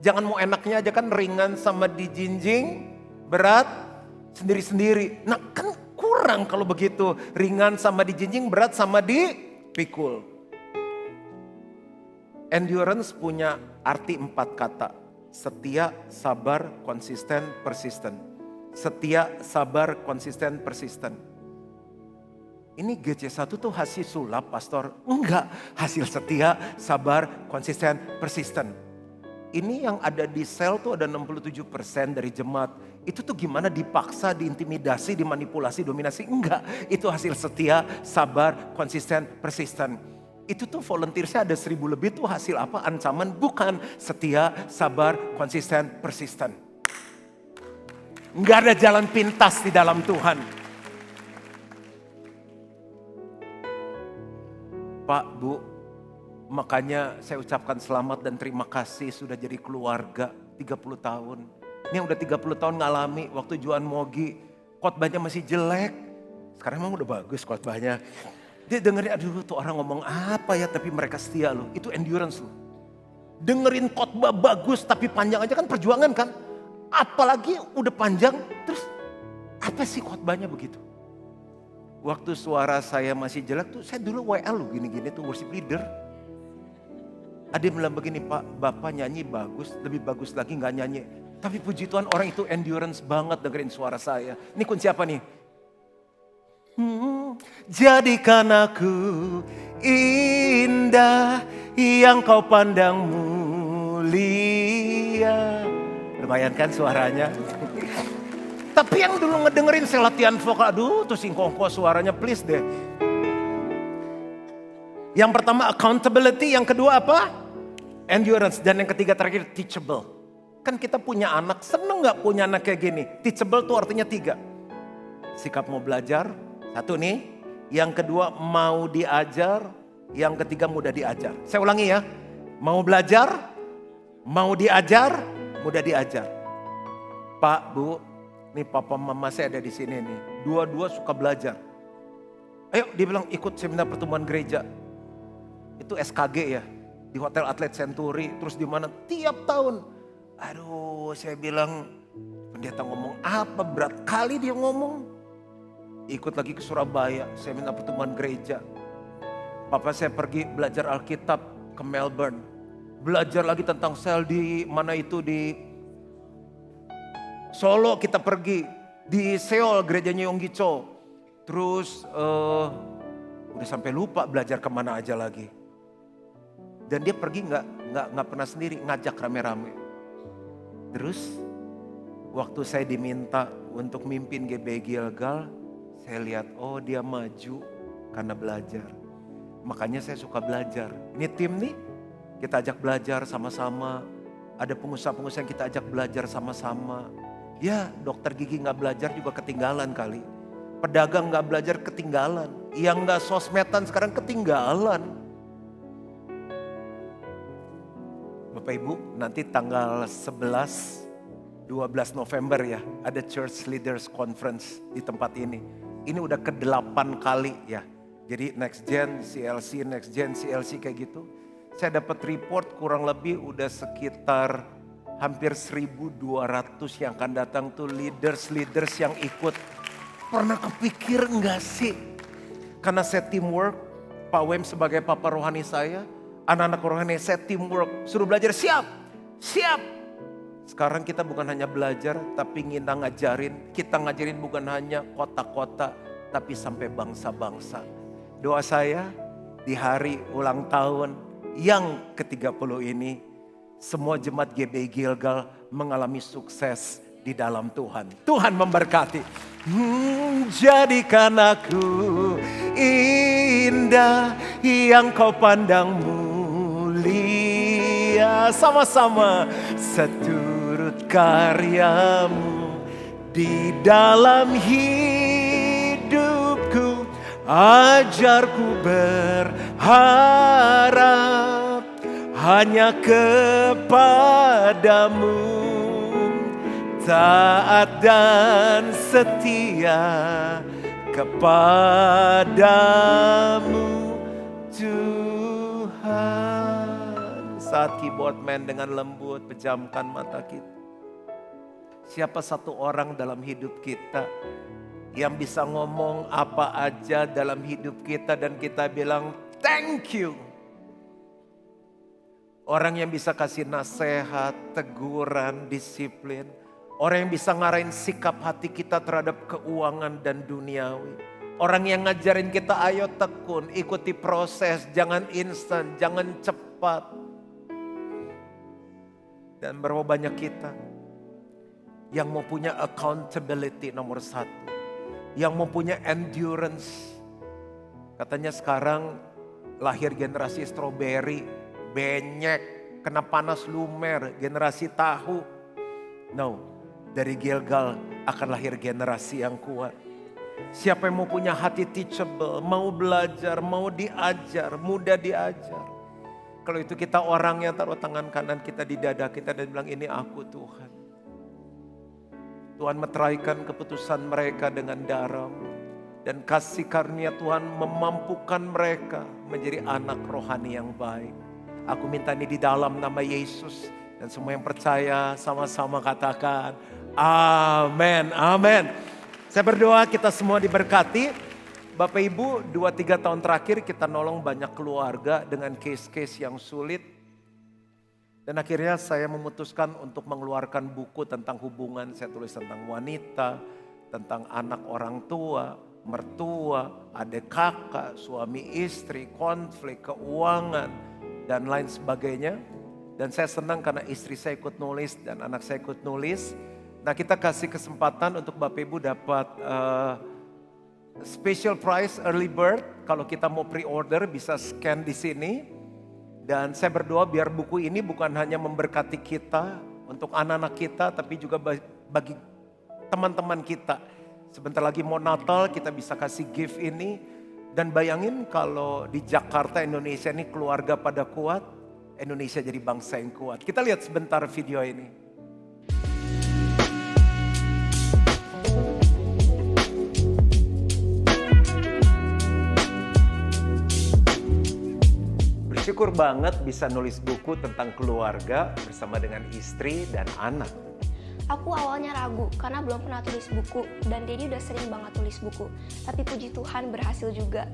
Jangan mau enaknya aja kan ringan sama dijinjing, berat sendiri-sendiri. Nah kan kurang kalau begitu, ringan sama dijinjing, berat sama dipikul. Endurance punya arti 4 kata. Setia, sabar, konsisten, persisten. Setia, sabar, konsisten, persisten. Ini GC1 tuh hasil sulap, pastor. Enggak, hasil setia, sabar, konsisten, persisten. Ini yang ada di sel tuh ada 67% dari jemaat. Itu tuh gimana dipaksa, diintimidasi, dimanipulasi, dominasi. Enggak, itu hasil setia, sabar, konsisten, persisten. Itu tuh volunteersnya ada 1000 lebih tuh hasil apa? Ancaman, bukan setia, sabar, konsisten, persisten. Enggak ada jalan pintas di dalam Tuhan. Pak, Bu, makanya saya ucapkan selamat dan terima kasih sudah jadi keluarga 30 tahun. Ini yang udah 30 tahun ngalami waktu Juan Mogi, khotbahnya masih jelek. Sekarang emang udah bagus khotbahnya. Dia dengerin, aduh tuh orang ngomong apa ya, tapi mereka setia loh. Itu endurance loh. Dengerin khotbah bagus tapi panjang aja kan perjuangan kan. Apalagi udah panjang, terus apa sih khotbahnya begitu? Waktu suara saya masih jelek tuh, saya dulu WL loh gini-gini tuh worship leader. Ada yang bilang begini, Pak, Bapak nyanyi bagus, lebih bagus lagi gak nyanyi. Tapi puji Tuhan orang itu endurance banget dengerin suara saya. Ini kunci apa nih? Jadikan aku indah yang kau pandang mulia. Lumayan kan suaranya? Tapi yang dulu ngedengerin saya latihan vokal, aduh tuh singkongko suaranya please deh. Yang pertama accountability, yang kedua apa? Endurance, dan yang ketiga terakhir teachable. Kan kita punya anak, seneng gak punya anak kayak gini? Teachable tuh artinya 3. Sikap mau belajar, satu nih. Yang kedua mau diajar, yang ketiga mudah diajar. Saya ulangi ya, mau belajar, mau diajar, mudah diajar. Pak, Bu, nih papa mama saya ada di sini nih. Dua-dua suka belajar. Ayo, dia bilang ikut seminar pertumbuhan gereja. Itu SKG ya, di Hotel Atlet Century, terus di mana tiap tahun. Aduh, saya bilang, pendeta ngomong apa, berat kali dia ngomong. Ikut lagi ke Surabaya, seminar pertumbuhan gereja. Papa saya pergi belajar Alkitab ke Melbourne. Belajar lagi tentang sel di mana itu di Solo kita pergi. Di Seoul gerejanya Yonggi-cho. Terus udah sampai lupa belajar kemana aja lagi. Dan dia pergi nggak pernah sendiri, ngajak rame-rame. Terus waktu saya diminta untuk mimpin GBI Gilgal, saya lihat oh dia maju karena belajar. Makanya saya suka belajar. Ini tim nih, kita ajak belajar sama-sama. Ada pengusaha-pengusaha yang kita ajak belajar sama-sama. Ya dokter gigi nggak belajar juga ketinggalan kali. Pedagang nggak belajar ketinggalan. Yang nggak sosmedan sekarang ketinggalan. Bapak Ibu, nanti tanggal 11, 12 November ya, ada Church Leaders Conference di tempat ini. Ini udah ke-8 kali ya. Jadi next gen, CLC kayak gitu. Saya dapat report kurang lebih udah sekitar hampir 1.200 yang akan datang tuh leaders yang ikut. Pernah kepikir enggak sih? Karena saya teamwork, Pak Wem sebagai papa rohani saya, anak-anak rohani saya teamwork, suruh belajar siap. Sekarang kita bukan hanya belajar, tapi kita ngajarin bukan hanya kota-kota, tapi sampai bangsa-bangsa. Doa saya di hari ulang tahun yang ke-30 ini, semua jemaat GBI Gilgal mengalami sukses di dalam Tuhan. Tuhan memberkati. Jadikan aku indah yang kau pandang mulia. Sama-sama seturut karyamu di dalam hidupku. Ajarku berharap hanya kepadamu, taat dan setia kepadamu Tuhan. Saat keyboard man dengan lembut pejamkan mata kita. Siapa satu orang dalam hidup kita yang bisa ngomong apa aja dalam hidup kita dan kita bilang thank you. Orang yang bisa kasih nasihat, teguran, disiplin. Orang yang bisa ngarahin sikap hati kita terhadap keuangan dan duniawi. Orang yang ngajarin kita ayo tekun, ikuti proses, jangan instan, jangan cepat. Dan berapa banyak kita yang mau punya accountability nomor 1. Yang mau punya endurance. Katanya sekarang lahir generasi strawberry, benyek, kena panas lumer, generasi tahu. No, dari Gilgal akan lahir generasi yang kuat. Siapa yang mau punya hati teachable, mau belajar, mau diajar, mudah diajar. Kalau itu kita orangnya taruh tangan kanan kita di dada kita dan bilang ini aku Tuhan. Tuhan meteraikan keputusan mereka dengan darah-Mu. Dan kasih karunia Tuhan memampukan mereka menjadi anak rohani yang baik. Aku minta ini di dalam nama Yesus. Dan semua yang percaya sama-sama katakan amin, amin. Saya berdoa kita semua diberkati. Bapak Ibu 2-3 tahun terakhir kita nolong banyak keluarga dengan case-case yang sulit. Dan akhirnya saya memutuskan untuk mengeluarkan buku tentang hubungan. Saya tulis tentang wanita, tentang anak orang tua, mertua, adik kakak, suami istri, konflik, keuangan, dan lain sebagainya. Dan saya senang karena istri saya ikut nulis dan anak saya ikut nulis. Nah kita kasih kesempatan untuk Bapak Ibu dapat special price early bird. Kalau kita mau pre-order bisa scan di sini. Dan saya berdoa biar buku ini bukan hanya memberkati kita untuk anak-anak kita, tapi juga bagi teman-teman kita. Sebentar lagi mau Natal, kita bisa kasih gift ini. Dan bayangin kalau di Jakarta, Indonesia ini keluarga pada kuat, Indonesia jadi bangsa yang kuat. Kita lihat sebentar video ini. Bersyukur banget bisa nulis buku tentang keluarga bersama dengan istri dan anak. Aku awalnya ragu karena belum pernah tulis buku dan Dedi udah sering banget tulis buku. Tapi puji Tuhan berhasil juga.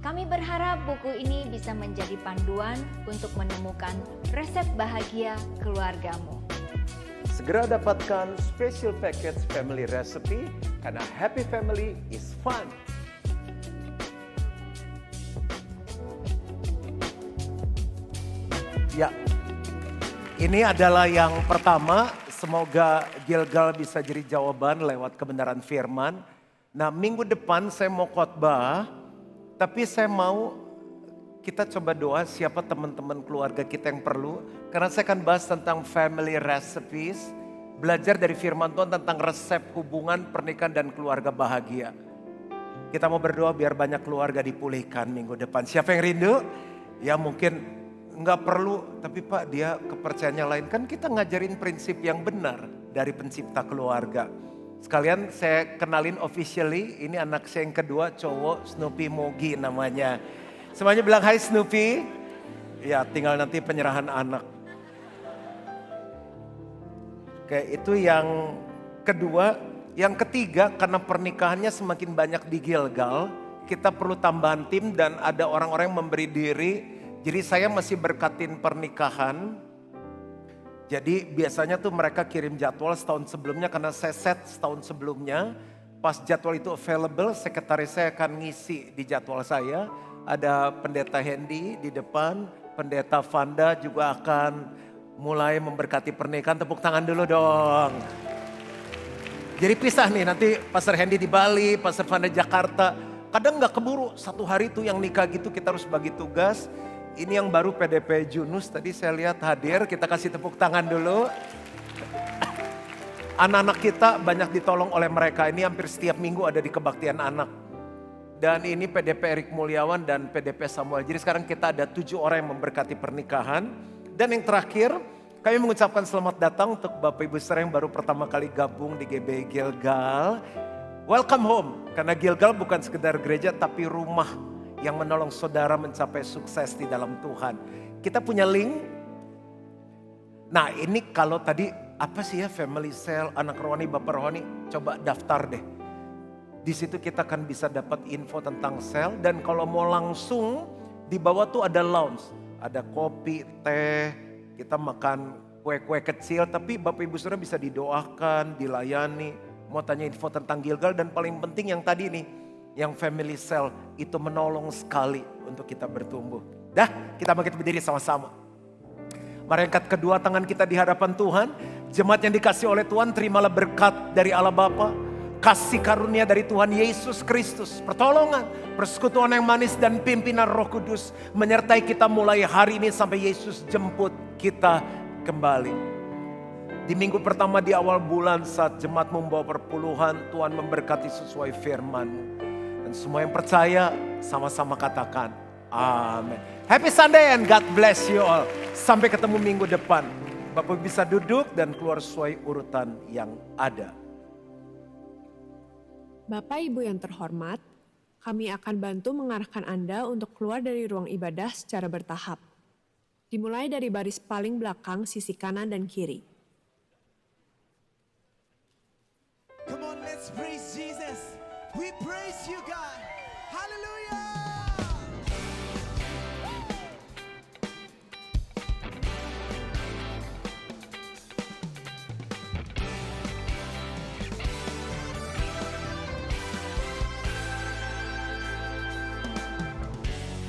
Kami berharap buku ini bisa menjadi panduan untuk menemukan resep bahagia keluargamu. Segera dapatkan special package family recipe karena happy family is fun. Ya, ini adalah yang pertama. Semoga Gilgal bisa jadi jawaban lewat kebenaran firman. Nah, minggu depan saya mau khotbah, tapi saya mau kita coba doa siapa teman-teman keluarga kita yang perlu. Karena saya akan bahas tentang family recipes, belajar dari firman Tuhan tentang resep hubungan pernikahan dan keluarga bahagia. Kita mau berdoa biar banyak keluarga dipulihkan minggu depan. Siapa yang rindu? Ya mungkin nggak perlu, tapi Pak dia kepercayaannya lain. Kan kita ngajarin prinsip yang benar dari pencipta keluarga. Sekalian saya kenalin officially, ini anak saya yang kedua cowok, Snoopy Mogi namanya. Semuanya bilang hai Snoopy. Ya tinggal nanti penyerahan anak. Oke itu yang kedua. Yang ketiga karena pernikahannya semakin banyak di Gilgal, kita perlu tambahan tim dan ada orang-orang yang memberi diri. Jadi saya masih berkatin pernikahan. Jadi biasanya tuh mereka kirim jadwal setahun sebelumnya karena saya set setahun sebelumnya. Pas jadwal itu available, sekretaris saya akan ngisi di jadwal saya. Ada pendeta Hendy di depan, pendeta Vanda juga akan mulai memberkati pernikahan. Tepuk tangan dulu dong. Jadi pisah nih, nanti Pastor Hendy di Bali, Pastor Vanda Jakarta. Kadang gak keburu, satu hari tuh yang nikah gitu kita harus bagi tugas. Ini yang baru PDP Junus tadi saya lihat hadir, kita kasih tepuk tangan dulu. Anak-anak kita banyak ditolong oleh mereka, ini hampir setiap minggu ada di kebaktian anak. Dan ini PDP Erik Mulyawan dan PDP Samuel. Jadi sekarang kita ada 7 orang yang memberkati pernikahan. Dan yang terakhir, kami mengucapkan selamat datang untuk Bapak Ibu Saudara yang baru pertama kali gabung di GBI Gilgal. Welcome home, karena Gilgal bukan sekedar gereja tapi rumah yang menolong saudara mencapai sukses di dalam Tuhan. Kita punya link. Nah ini kalau tadi apa sih ya family cell, anak rohani, bapak rohani. Coba daftar deh. Di situ kita akan bisa dapat info tentang sel. Dan kalau mau langsung di bawah tuh ada lounge. Ada kopi, teh, kita makan kue-kue kecil. Tapi bapak ibu saudara bisa didoakan, dilayani. Mau tanya info tentang Gilgal dan paling penting yang tadi nih. Yang family cell itu menolong sekali untuk kita bertumbuh. Dah, kita bangkit berdiri sama-sama. Mari angkat kedua tangan kita di hadapan Tuhan. Jemaat yang dikasih oleh Tuhan, terimalah berkat dari Allah Bapa, kasih karunia dari Tuhan Yesus Kristus, pertolongan, persekutuan yang manis dan pimpinan Roh Kudus menyertai kita mulai hari ini sampai Yesus jemput kita kembali. Di minggu pertama di awal bulan saat jemaat membawa perpuluhan, Tuhan memberkati sesuai firman. Dan semua yang percaya sama-sama katakan amin. Happy Sunday and God bless you all. Sampai ketemu minggu depan. Bapak bisa duduk dan keluar sesuai urutan yang ada. Bapak Ibu yang terhormat, kami akan bantu mengarahkan Anda untuk keluar dari ruang ibadah secara bertahap. Dimulai dari baris paling belakang sisi kanan dan kiri. Come on, let's praise Jesus. We praise you, God. Hallelujah.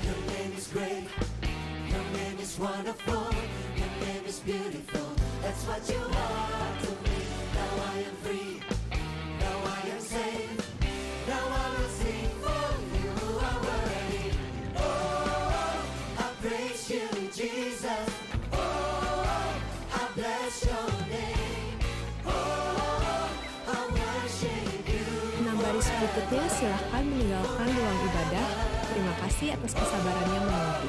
Your name is great. Your name is wonderful. Your name is beautiful. That's what you are to me. Now I am free. Now I am saved. Now I will sing for you are worthy. Oh, I praise you, Jesus. Oh, I bless your name. Oh, I worship you. Berikutnya silahkan meninggalkan ruang ibadah. Terima kasih atas kesabarannya menunggu.